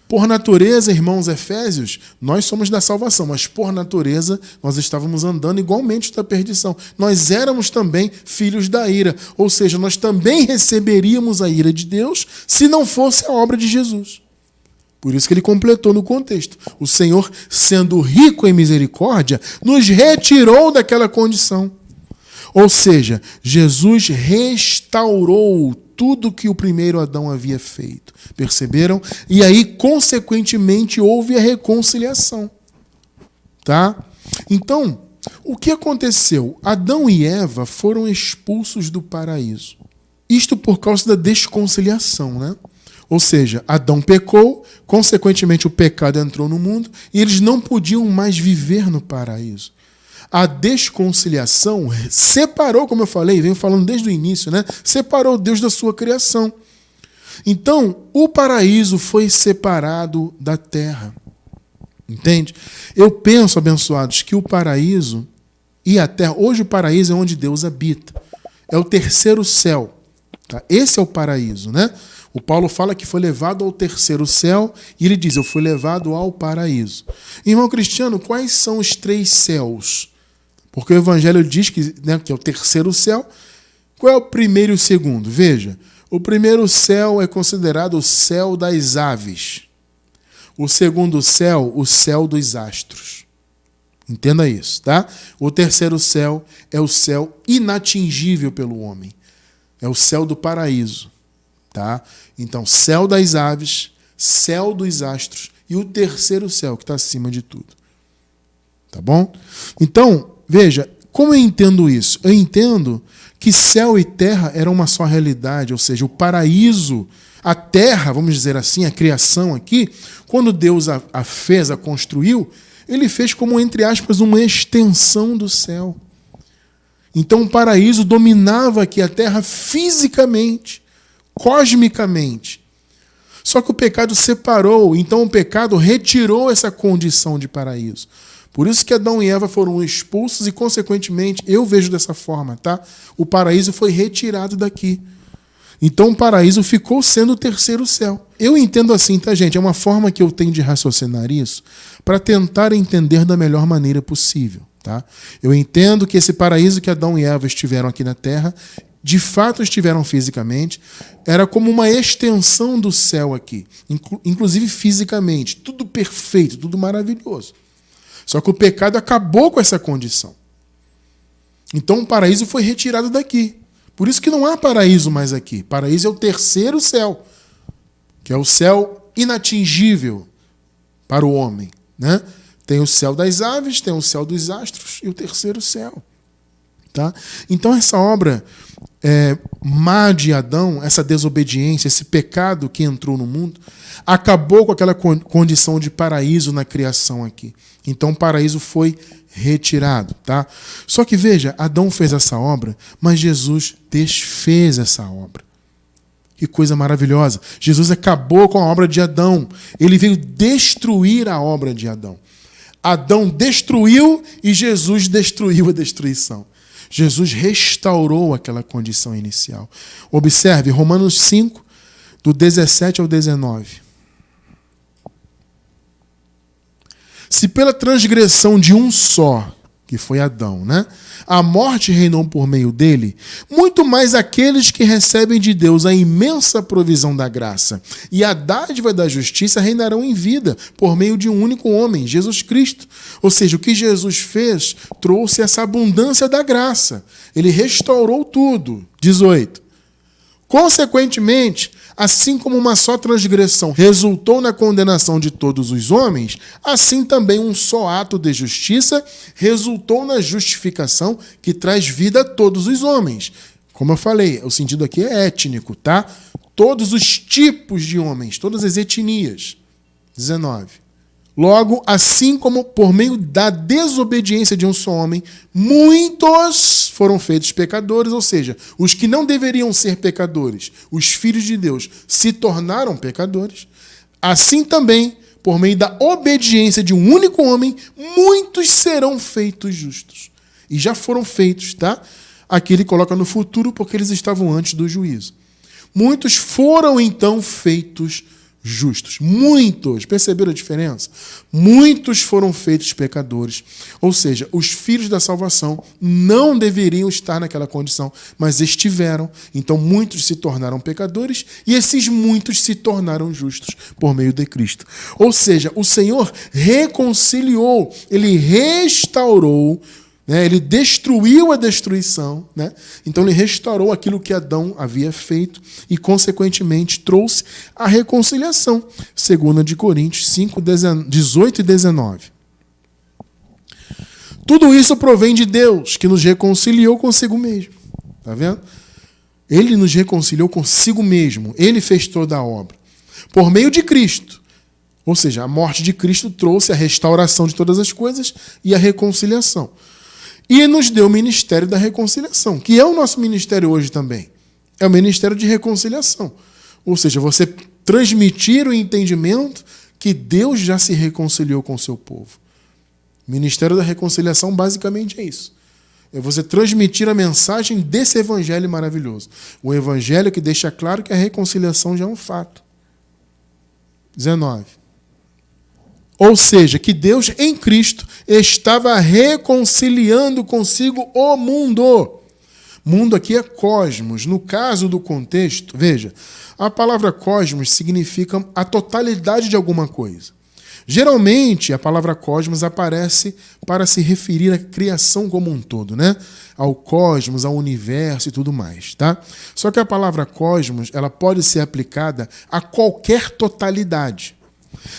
Por natureza, irmãos Efésios, nós somos da salvação, mas por natureza nós estávamos andando igualmente da perdição. Nós éramos também filhos da ira, ou seja, nós também receberíamos a ira de Deus se não fosse a obra de Jesus. Por isso que ele completou no contexto. O Senhor, sendo rico em misericórdia, nos retirou daquela condição. Ou seja, Jesus restaurou tudo que o primeiro Adão havia feito. Perceberam? E aí, consequentemente, houve a reconciliação. Tá? Então, o que aconteceu? Adão e Eva foram expulsos do paraíso. Isto por causa da desconciliação, né? Ou seja, Adão pecou, consequentemente o pecado entrou no mundo e eles não podiam mais viver no paraíso. A desconciliação separou, como eu falei, venho falando desde o início, né? Separou Deus da sua criação. Então, o paraíso foi separado da terra. Entende? Eu penso, abençoados, que o paraíso e a terra... Hoje o paraíso é onde Deus habita. É o terceiro céu. Tá? Esse é o paraíso, né? O Paulo fala que foi levado ao terceiro céu e ele diz, eu fui levado ao paraíso. Irmão Cristiano, quais são os três céus? Porque o Evangelho diz que, né, que é o terceiro céu. Qual é o primeiro e o segundo? Veja, o primeiro céu é considerado o céu das aves. O segundo céu, o céu dos astros. Entenda isso, tá? O terceiro céu é o céu inatingível pelo homem. É o céu do paraíso, tá? Então, céu das aves, céu dos astros e o terceiro céu, que está acima de tudo. Tá bom? Então, veja, como eu entendo isso? Eu entendo que céu e terra eram uma só realidade, ou seja, o paraíso, a terra, vamos dizer assim, a criação aqui, quando Deus a fez, a construiu, ele fez como, entre aspas, uma extensão do céu. Então o paraíso dominava aqui a terra fisicamente, cosmicamente. Só que o pecado separou, então o pecado retirou essa condição de paraíso. Por isso que Adão e Eva foram expulsos e, consequentemente, eu vejo dessa forma, tá? O paraíso foi retirado daqui. Então o paraíso ficou sendo o terceiro céu. Eu entendo assim, tá, gente? É uma forma que eu tenho de raciocinar isso para tentar entender da melhor maneira possível, tá? Eu entendo que esse paraíso que Adão e Eva estiveram aqui na Terra, de fato estiveram fisicamente, era como uma extensão do céu aqui, inclusive fisicamente, tudo perfeito, tudo maravilhoso. Só que o pecado acabou com essa condição. Então o paraíso foi retirado daqui. Por isso que não há paraíso mais aqui. Paraíso é o terceiro céu, que é o céu inatingível para o homem, né? Tem o céu das aves, tem o céu dos astros e o terceiro céu. Tá? Então essa obra má de Adão, essa desobediência, esse pecado que entrou no mundo, acabou com aquela condição de paraíso na criação aqui. Então o paraíso foi retirado. Tá? Só que veja, Adão fez essa obra, mas Jesus desfez essa obra. Que coisa maravilhosa. Jesus acabou com a obra de Adão. Ele veio destruir a obra de Adão. Adão destruiu e Jesus destruiu a destruição. Jesus restaurou aquela condição inicial. Observe, Romanos 5, do 17 ao 19. Se pela transgressão de um só, que foi Adão, né, a morte reinou por meio dele, muito mais aqueles que recebem de Deus a imensa provisão da graça e a dádiva da justiça reinarão em vida por meio de um único homem, Jesus Cristo. Ou seja, o que Jesus fez trouxe essa abundância da graça. Ele restaurou tudo. 18. Consequentemente, assim como uma só transgressão resultou na condenação de todos os homens, assim também um só ato de justiça resultou na justificação que traz vida a todos os homens. Como eu falei, o sentido aqui é étnico, tá? Todos os tipos de homens, todas as etnias. 19. Logo, assim como por meio da desobediência de um só homem, muitos foram feitos pecadores, ou seja, os que não deveriam ser pecadores, os filhos de Deus, se tornaram pecadores. Assim também, por meio da obediência de um único homem, muitos serão feitos justos. E já foram feitos, tá? Aqui ele coloca no futuro porque eles estavam antes do juízo. Muitos foram então feitos justos. Muitos, perceberam a diferença? Muitos foram feitos pecadores. Ou seja, os filhos da salvação não deveriam estar naquela condição, mas estiveram. Então muitos se tornaram pecadores e esses muitos se tornaram justos por meio de Cristo. Ou seja, o Senhor reconciliou, Ele restaurou, né? Ele destruiu a destruição, né? Então ele restaurou aquilo que Adão havia feito e, consequentemente, trouxe a reconciliação. 2 Coríntios 5, 18 e 19. Tudo isso provém de Deus, que nos reconciliou consigo mesmo. Tá vendo? Ele nos reconciliou consigo mesmo. Ele fez toda a obra. por meio de Cristo. Ou seja, a morte de Cristo trouxe a restauração de todas as coisas e a reconciliação. E nos deu o ministério da reconciliação, que é o nosso ministério hoje também. É o ministério de reconciliação. Ou seja, você transmitir o entendimento que Deus já se reconciliou com o seu povo. O ministério da reconciliação basicamente é isso. É você transmitir a mensagem desse evangelho maravilhoso. O evangelho que deixa claro que a reconciliação já é um fato. 19. Ou seja, que Deus em Cristo estava reconciliando consigo o mundo. Mundo aqui é cosmos. No caso do contexto, veja, a palavra cosmos significa a totalidade de alguma coisa. Geralmente, a palavra cosmos aparece para se referir à criação como um todo, né? Ao cosmos, ao universo e tudo mais, tá? Só que a palavra cosmos, ela pode ser aplicada a qualquer totalidade.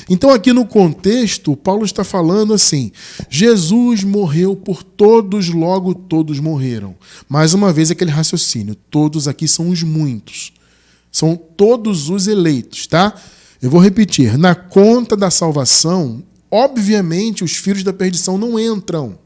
Então, aqui no contexto, Paulo está falando assim: Jesus morreu por todos, logo todos morreram. Mais uma vez, aquele raciocínio. Todos aqui são os muitos. São todos os eleitos, tá? Eu vou repetir. Na conta da salvação, obviamente, os filhos da perdição não entram.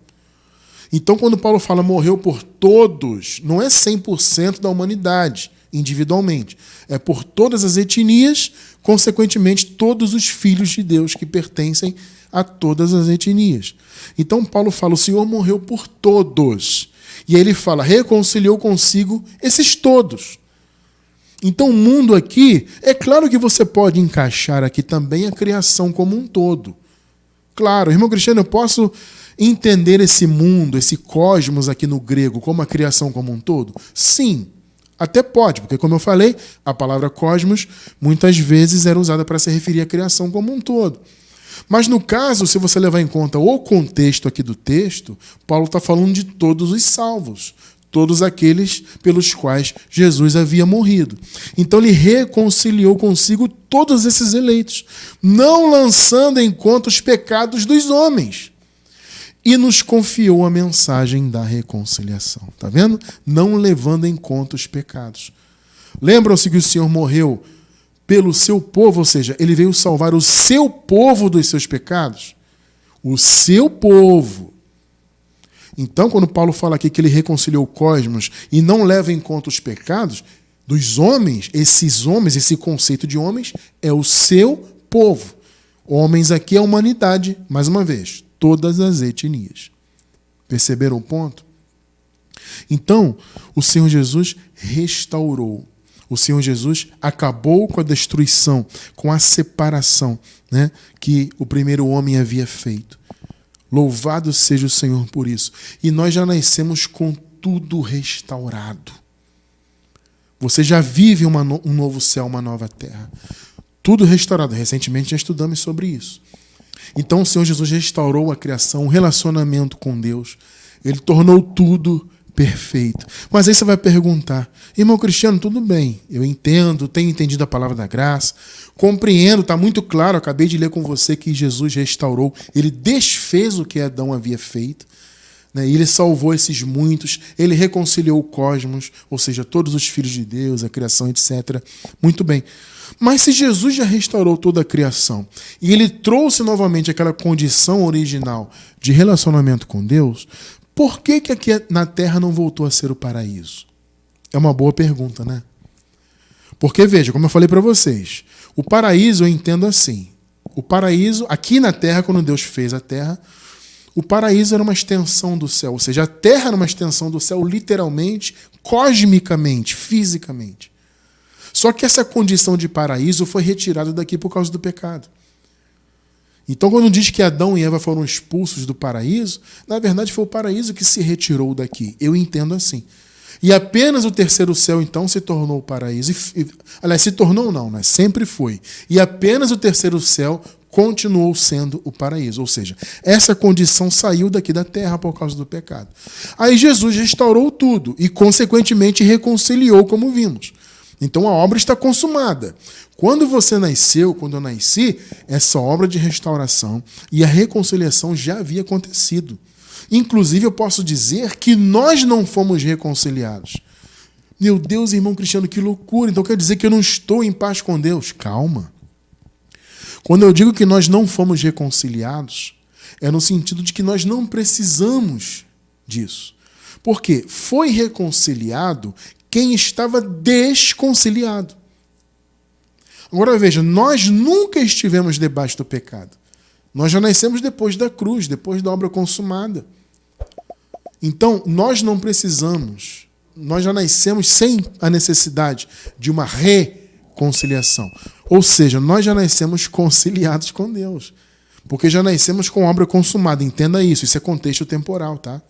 Então, quando Paulo fala morreu por todos, não é 100% da humanidade, individualmente. É por todas as etnias, consequentemente, todos os filhos de Deus que pertencem a todas as etnias. Então, Paulo fala, o Senhor morreu por todos. E aí ele fala, reconciliou consigo esses todos. Então, o mundo aqui, é claro que você pode encaixar aqui também a criação como um todo. Claro, irmão Cristiano, eu posso entender esse mundo, esse cosmos aqui no grego, como a criação como um todo? Sim, até pode, porque como eu falei, a palavra cosmos muitas vezes era usada para se referir à criação como um todo. Mas no caso, se você levar em conta o contexto aqui do texto, Paulo está falando de todos os salvos, todos aqueles pelos quais Jesus havia morrido. Então ele reconciliou consigo todos esses eleitos, não lançando em conta os pecados dos homens. E nos confiou a mensagem da reconciliação. Está vendo? Não levando em conta os pecados. Lembram-se que o Senhor morreu pelo seu povo, ou seja, ele veio salvar o seu povo dos seus pecados? O seu povo. Então, quando Paulo fala aqui que ele reconciliou o cosmos e não leva em conta os pecados dos homens, esse conceito de homens é o seu povo. Homens aqui é a humanidade, mais uma vez, todas as etnias. Perceberam o ponto? Então, o Senhor Jesus restaurou. O Senhor Jesus acabou com a destruição, com a separação, né, que o primeiro homem havia feito. Louvado seja o Senhor por isso. E nós já nascemos com tudo restaurado. Você já vive um novo céu, uma nova terra. Tudo restaurado. Recentemente já estudamos sobre isso. Então o Senhor Jesus restaurou a criação, o relacionamento com Deus. Ele tornou tudo perfeito. Mas aí você vai perguntar, irmão Cristiano, tudo bem, eu entendo, tenho entendido a palavra da graça, compreendo, está muito claro, acabei de ler com você que Jesus restaurou, ele desfez o que Adão havia feito, né? E ele salvou esses muitos, ele reconciliou o cosmos, ou seja, todos os filhos de Deus, a criação, etc. Muito bem. Mas se Jesus já restaurou toda a criação e ele trouxe novamente aquela condição original de relacionamento com Deus, por que aqui na Terra não voltou a ser o paraíso? É uma boa pergunta, né? Porque, veja, como eu falei para vocês, o paraíso eu entendo assim. O paraíso, aqui na Terra, quando Deus fez a Terra, o paraíso era uma extensão do céu. Ou seja, a Terra era uma extensão do céu, literalmente, cosmicamente, fisicamente. Só que essa condição de paraíso foi retirada daqui por causa do pecado. Então, quando diz que Adão e Eva foram expulsos do paraíso, na verdade foi o paraíso que se retirou daqui. Eu entendo assim. E apenas o terceiro céu, então, se tornou o paraíso. Aliás, se tornou não, né? Sempre foi. E apenas o terceiro céu continuou sendo o paraíso. Ou seja, essa condição saiu daqui da terra por causa do pecado. Aí Jesus restaurou tudo e, consequentemente, reconciliou, como vimos. Então a obra está consumada. Quando você nasceu, quando eu nasci, essa obra de restauração e a reconciliação já havia acontecido. Inclusive, eu posso dizer que nós não fomos reconciliados. Meu Deus, irmão Cristiano, que loucura. Então quer dizer que eu não estou em paz com Deus? Calma. Quando eu digo que nós não fomos reconciliados, é no sentido de que nós não precisamos disso. Porque foi reconciliado quem estava desconciliado. Agora veja, nós nunca estivemos debaixo do pecado. Nós já nascemos depois da cruz, depois da obra consumada. Então, nós não precisamos, nós já nascemos sem a necessidade de uma reconciliação. Ou seja, nós já nascemos conciliados com Deus. Porque já nascemos com obra consumada. Entenda isso é contexto temporal, tá?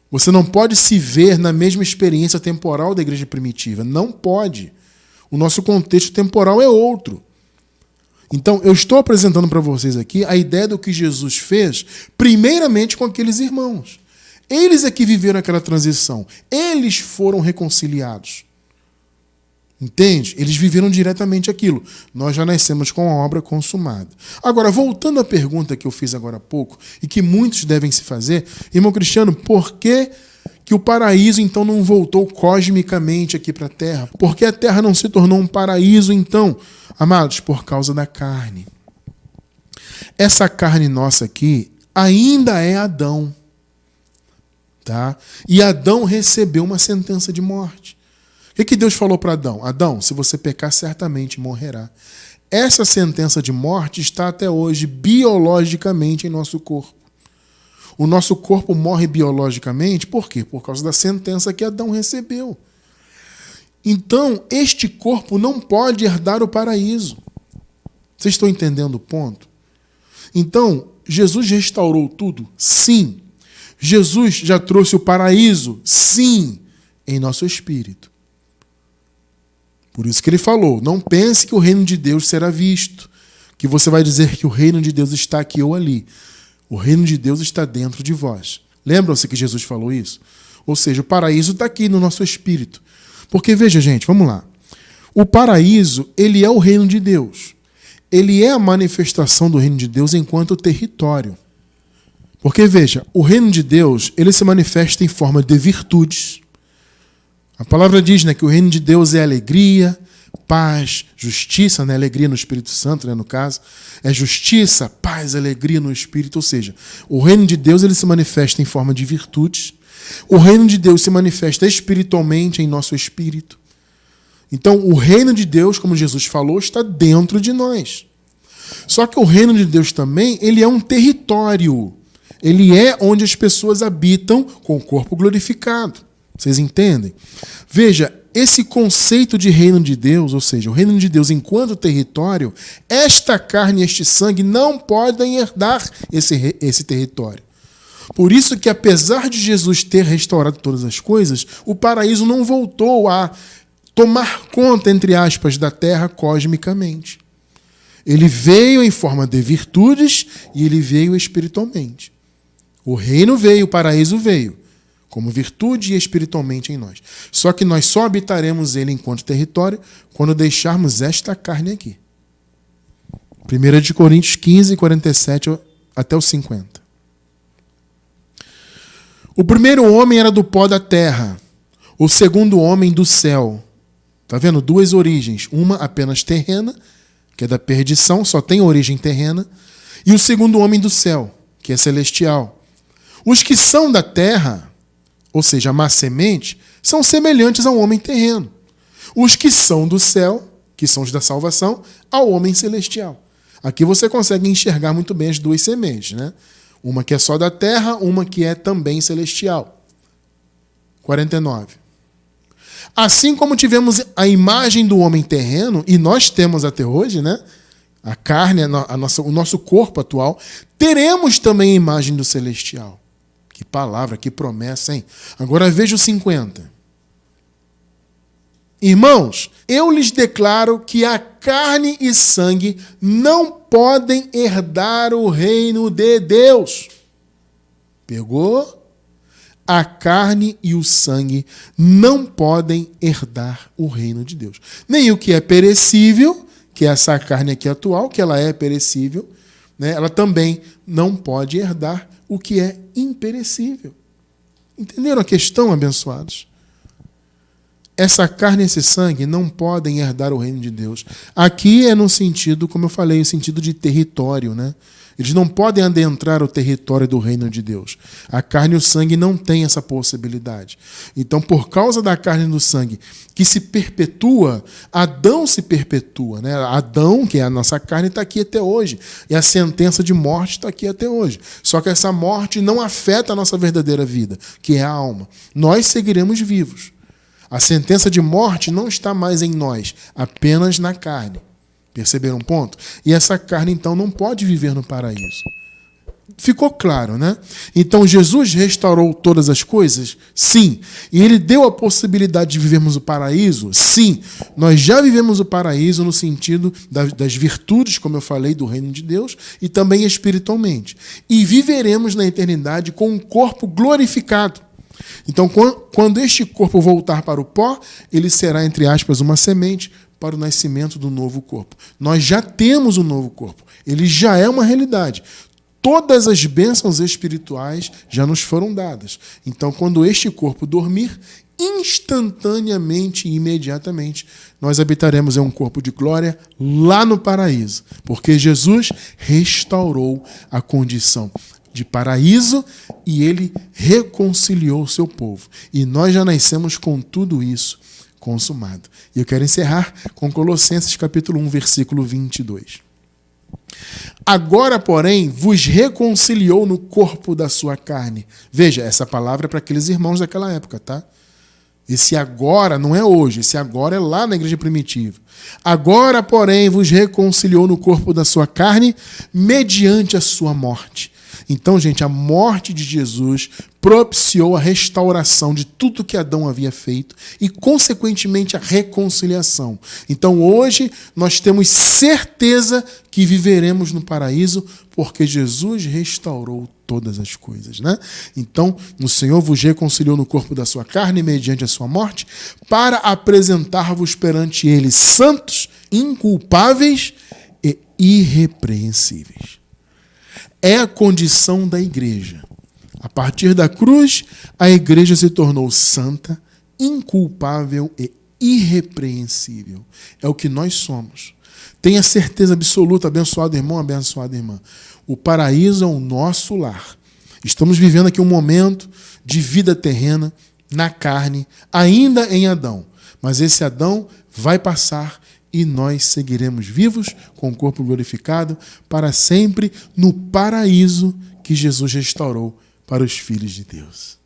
Você não pode se ver na mesma experiência temporal da igreja primitiva. Não pode. O nosso contexto temporal é outro. Então, eu estou apresentando para vocês aqui a ideia do que Jesus fez, primeiramente com aqueles irmãos. Eles é que viveram aquela transição. Eles foram reconciliados. Entende? Eles viveram diretamente aquilo. Nós já nascemos com a obra consumada. Agora, voltando à pergunta que eu fiz agora há pouco, e que muitos devem se fazer, irmão Cristiano, por que o paraíso, então, não voltou cosmicamente aqui para a Terra? Por que a Terra não se tornou um paraíso, então? Amados, por causa da carne. Essa carne nossa aqui ainda é Adão. Tá? E Adão recebeu uma sentença de morte. O que Deus falou para Adão? Adão, se você pecar, certamente morrerá. Essa sentença de morte está até hoje biologicamente em nosso corpo. O nosso corpo morre biologicamente, por quê? Por causa da sentença que Adão recebeu. Então, este corpo não pode herdar o paraíso. Vocês estão entendendo o ponto? Então, Jesus restaurou tudo? Sim. Jesus já trouxe o paraíso? Sim, em nosso espírito. Por isso que ele falou, não pense que o reino de Deus será visto, que você vai dizer que o reino de Deus está aqui ou ali. O reino de Deus está dentro de vós. Lembram-se que Jesus falou isso? Ou seja, o paraíso está aqui no nosso espírito. Porque, veja, gente, vamos lá. O paraíso, ele é o reino de Deus. Ele é a manifestação do reino de Deus enquanto território. Porque, veja, o reino de Deus, ele se manifesta em forma de virtudes. A palavra diz, né, que o reino de Deus é alegria, paz, justiça, né, alegria no Espírito Santo, né, no caso. É justiça, paz, alegria no Espírito. Ou seja, o reino de Deus ele se manifesta em forma de virtudes. O reino de Deus se manifesta espiritualmente em nosso espírito. Então, o reino de Deus, como Jesus falou, está dentro de nós. Só que o reino de Deus também, ele é um território. Ele é onde as pessoas habitam com o corpo glorificado. Vocês entendem? Veja, esse conceito de reino de Deus, ou seja, o reino de Deus enquanto território, esta carne e este sangue não podem herdar esse território. Por isso que, apesar de Jesus ter restaurado todas as coisas, o paraíso não voltou a tomar conta, entre aspas, da terra cosmicamente. Ele veio em forma de virtudes e ele veio espiritualmente. O reino veio, o paraíso veio, como virtude e espiritualmente em nós. Só que nós só habitaremos ele enquanto território quando deixarmos esta carne aqui. 1 Coríntios 15, 47 até o 50. O primeiro homem era do pó da terra, o segundo homem do céu. Está vendo? Duas origens. Uma apenas terrena, que é da perdição, só tem origem terrena. E o segundo homem do céu, que é celestial. Os que são da terra, ou seja, a má semente, são semelhantes ao homem terreno. Os que são do céu, que são os da salvação, ao homem celestial. Aqui você consegue enxergar muito bem as duas sementes, né? Uma que é só da terra, uma que é também celestial. 49. Assim como tivemos a imagem do homem terreno, e nós temos até hoje, né? A carne, o nosso corpo atual, teremos também a imagem do celestial. Que palavra, que promessa, hein? Agora veja o 50. Irmãos, eu lhes declaro que a carne e sangue não podem herdar o reino de Deus. Pegou? A carne e o sangue não podem herdar o reino de Deus. Nem o que é perecível, que é essa carne aqui atual, que ela é perecível, né? Ela também não pode herdar o que é imperecível. Entenderam a questão, abençoados? essa carne e esse sangue não podem herdar o reino de Deus. Aqui é no sentido, como eu falei, o sentido de território, né? Eles não podem adentrar o território do reino de Deus. A carne e o sangue não têm essa possibilidade. Então, por causa da carne e do sangue que se perpetua, Adão se perpetua, né? Adão, que é a nossa carne, está aqui até hoje. E a sentença de morte está aqui até hoje. Só que essa morte não afeta a nossa verdadeira vida, que é a alma. Nós seguiremos vivos. A sentença de morte não está mais em nós, apenas na carne. Perceberam um ponto? E essa carne, então, não pode viver no paraíso. Ficou claro, né? Então, Jesus restaurou todas as coisas? Sim. E Ele deu a possibilidade de vivermos o paraíso? Sim. Nós já vivemos o paraíso no sentido das virtudes, como eu falei, do reino de Deus, e também espiritualmente. E viveremos na eternidade com um corpo glorificado. Então, quando este corpo voltar para o pó, ele será, entre aspas, uma semente para o nascimento do novo corpo. Nós já temos um novo corpo. Ele já é uma realidade. Todas as bênçãos espirituais já nos foram dadas. Então, quando este corpo dormir, instantaneamente e imediatamente, nós habitaremos em um corpo de glória lá no paraíso. Porque Jesus restaurou a condição de paraíso e Ele reconciliou o seu povo. E nós já nascemos com tudo isso consumado. E eu quero encerrar com Colossenses capítulo 1, versículo 22. Agora, porém, vos reconciliou no corpo da sua carne. Veja, essa palavra é para aqueles irmãos daquela época, tá? Esse agora não é hoje, esse agora é lá na igreja primitiva. Agora, porém, vos reconciliou no corpo da sua carne mediante a sua morte. Então, gente, a morte de Jesus propiciou a restauração de tudo que Adão havia feito e, consequentemente, a reconciliação. Então, hoje, nós temos certeza que viveremos no paraíso porque Jesus restaurou todas as coisas, né? Então, o Senhor vos reconciliou no corpo da sua carne mediante a sua morte para apresentar-vos perante Ele santos, inculpáveis e irrepreensíveis. É a condição da igreja. A partir da cruz, a igreja se tornou santa, inculpável e irrepreensível. É o que nós somos. Tenha certeza absoluta, abençoado irmão, abençoada irmã. O paraíso é o nosso lar. Estamos vivendo aqui um momento de vida terrena, na carne, ainda em Adão. Mas esse Adão vai passar e nós seguiremos vivos com o corpo glorificado para sempre no paraíso que Jesus restaurou para os filhos de Deus.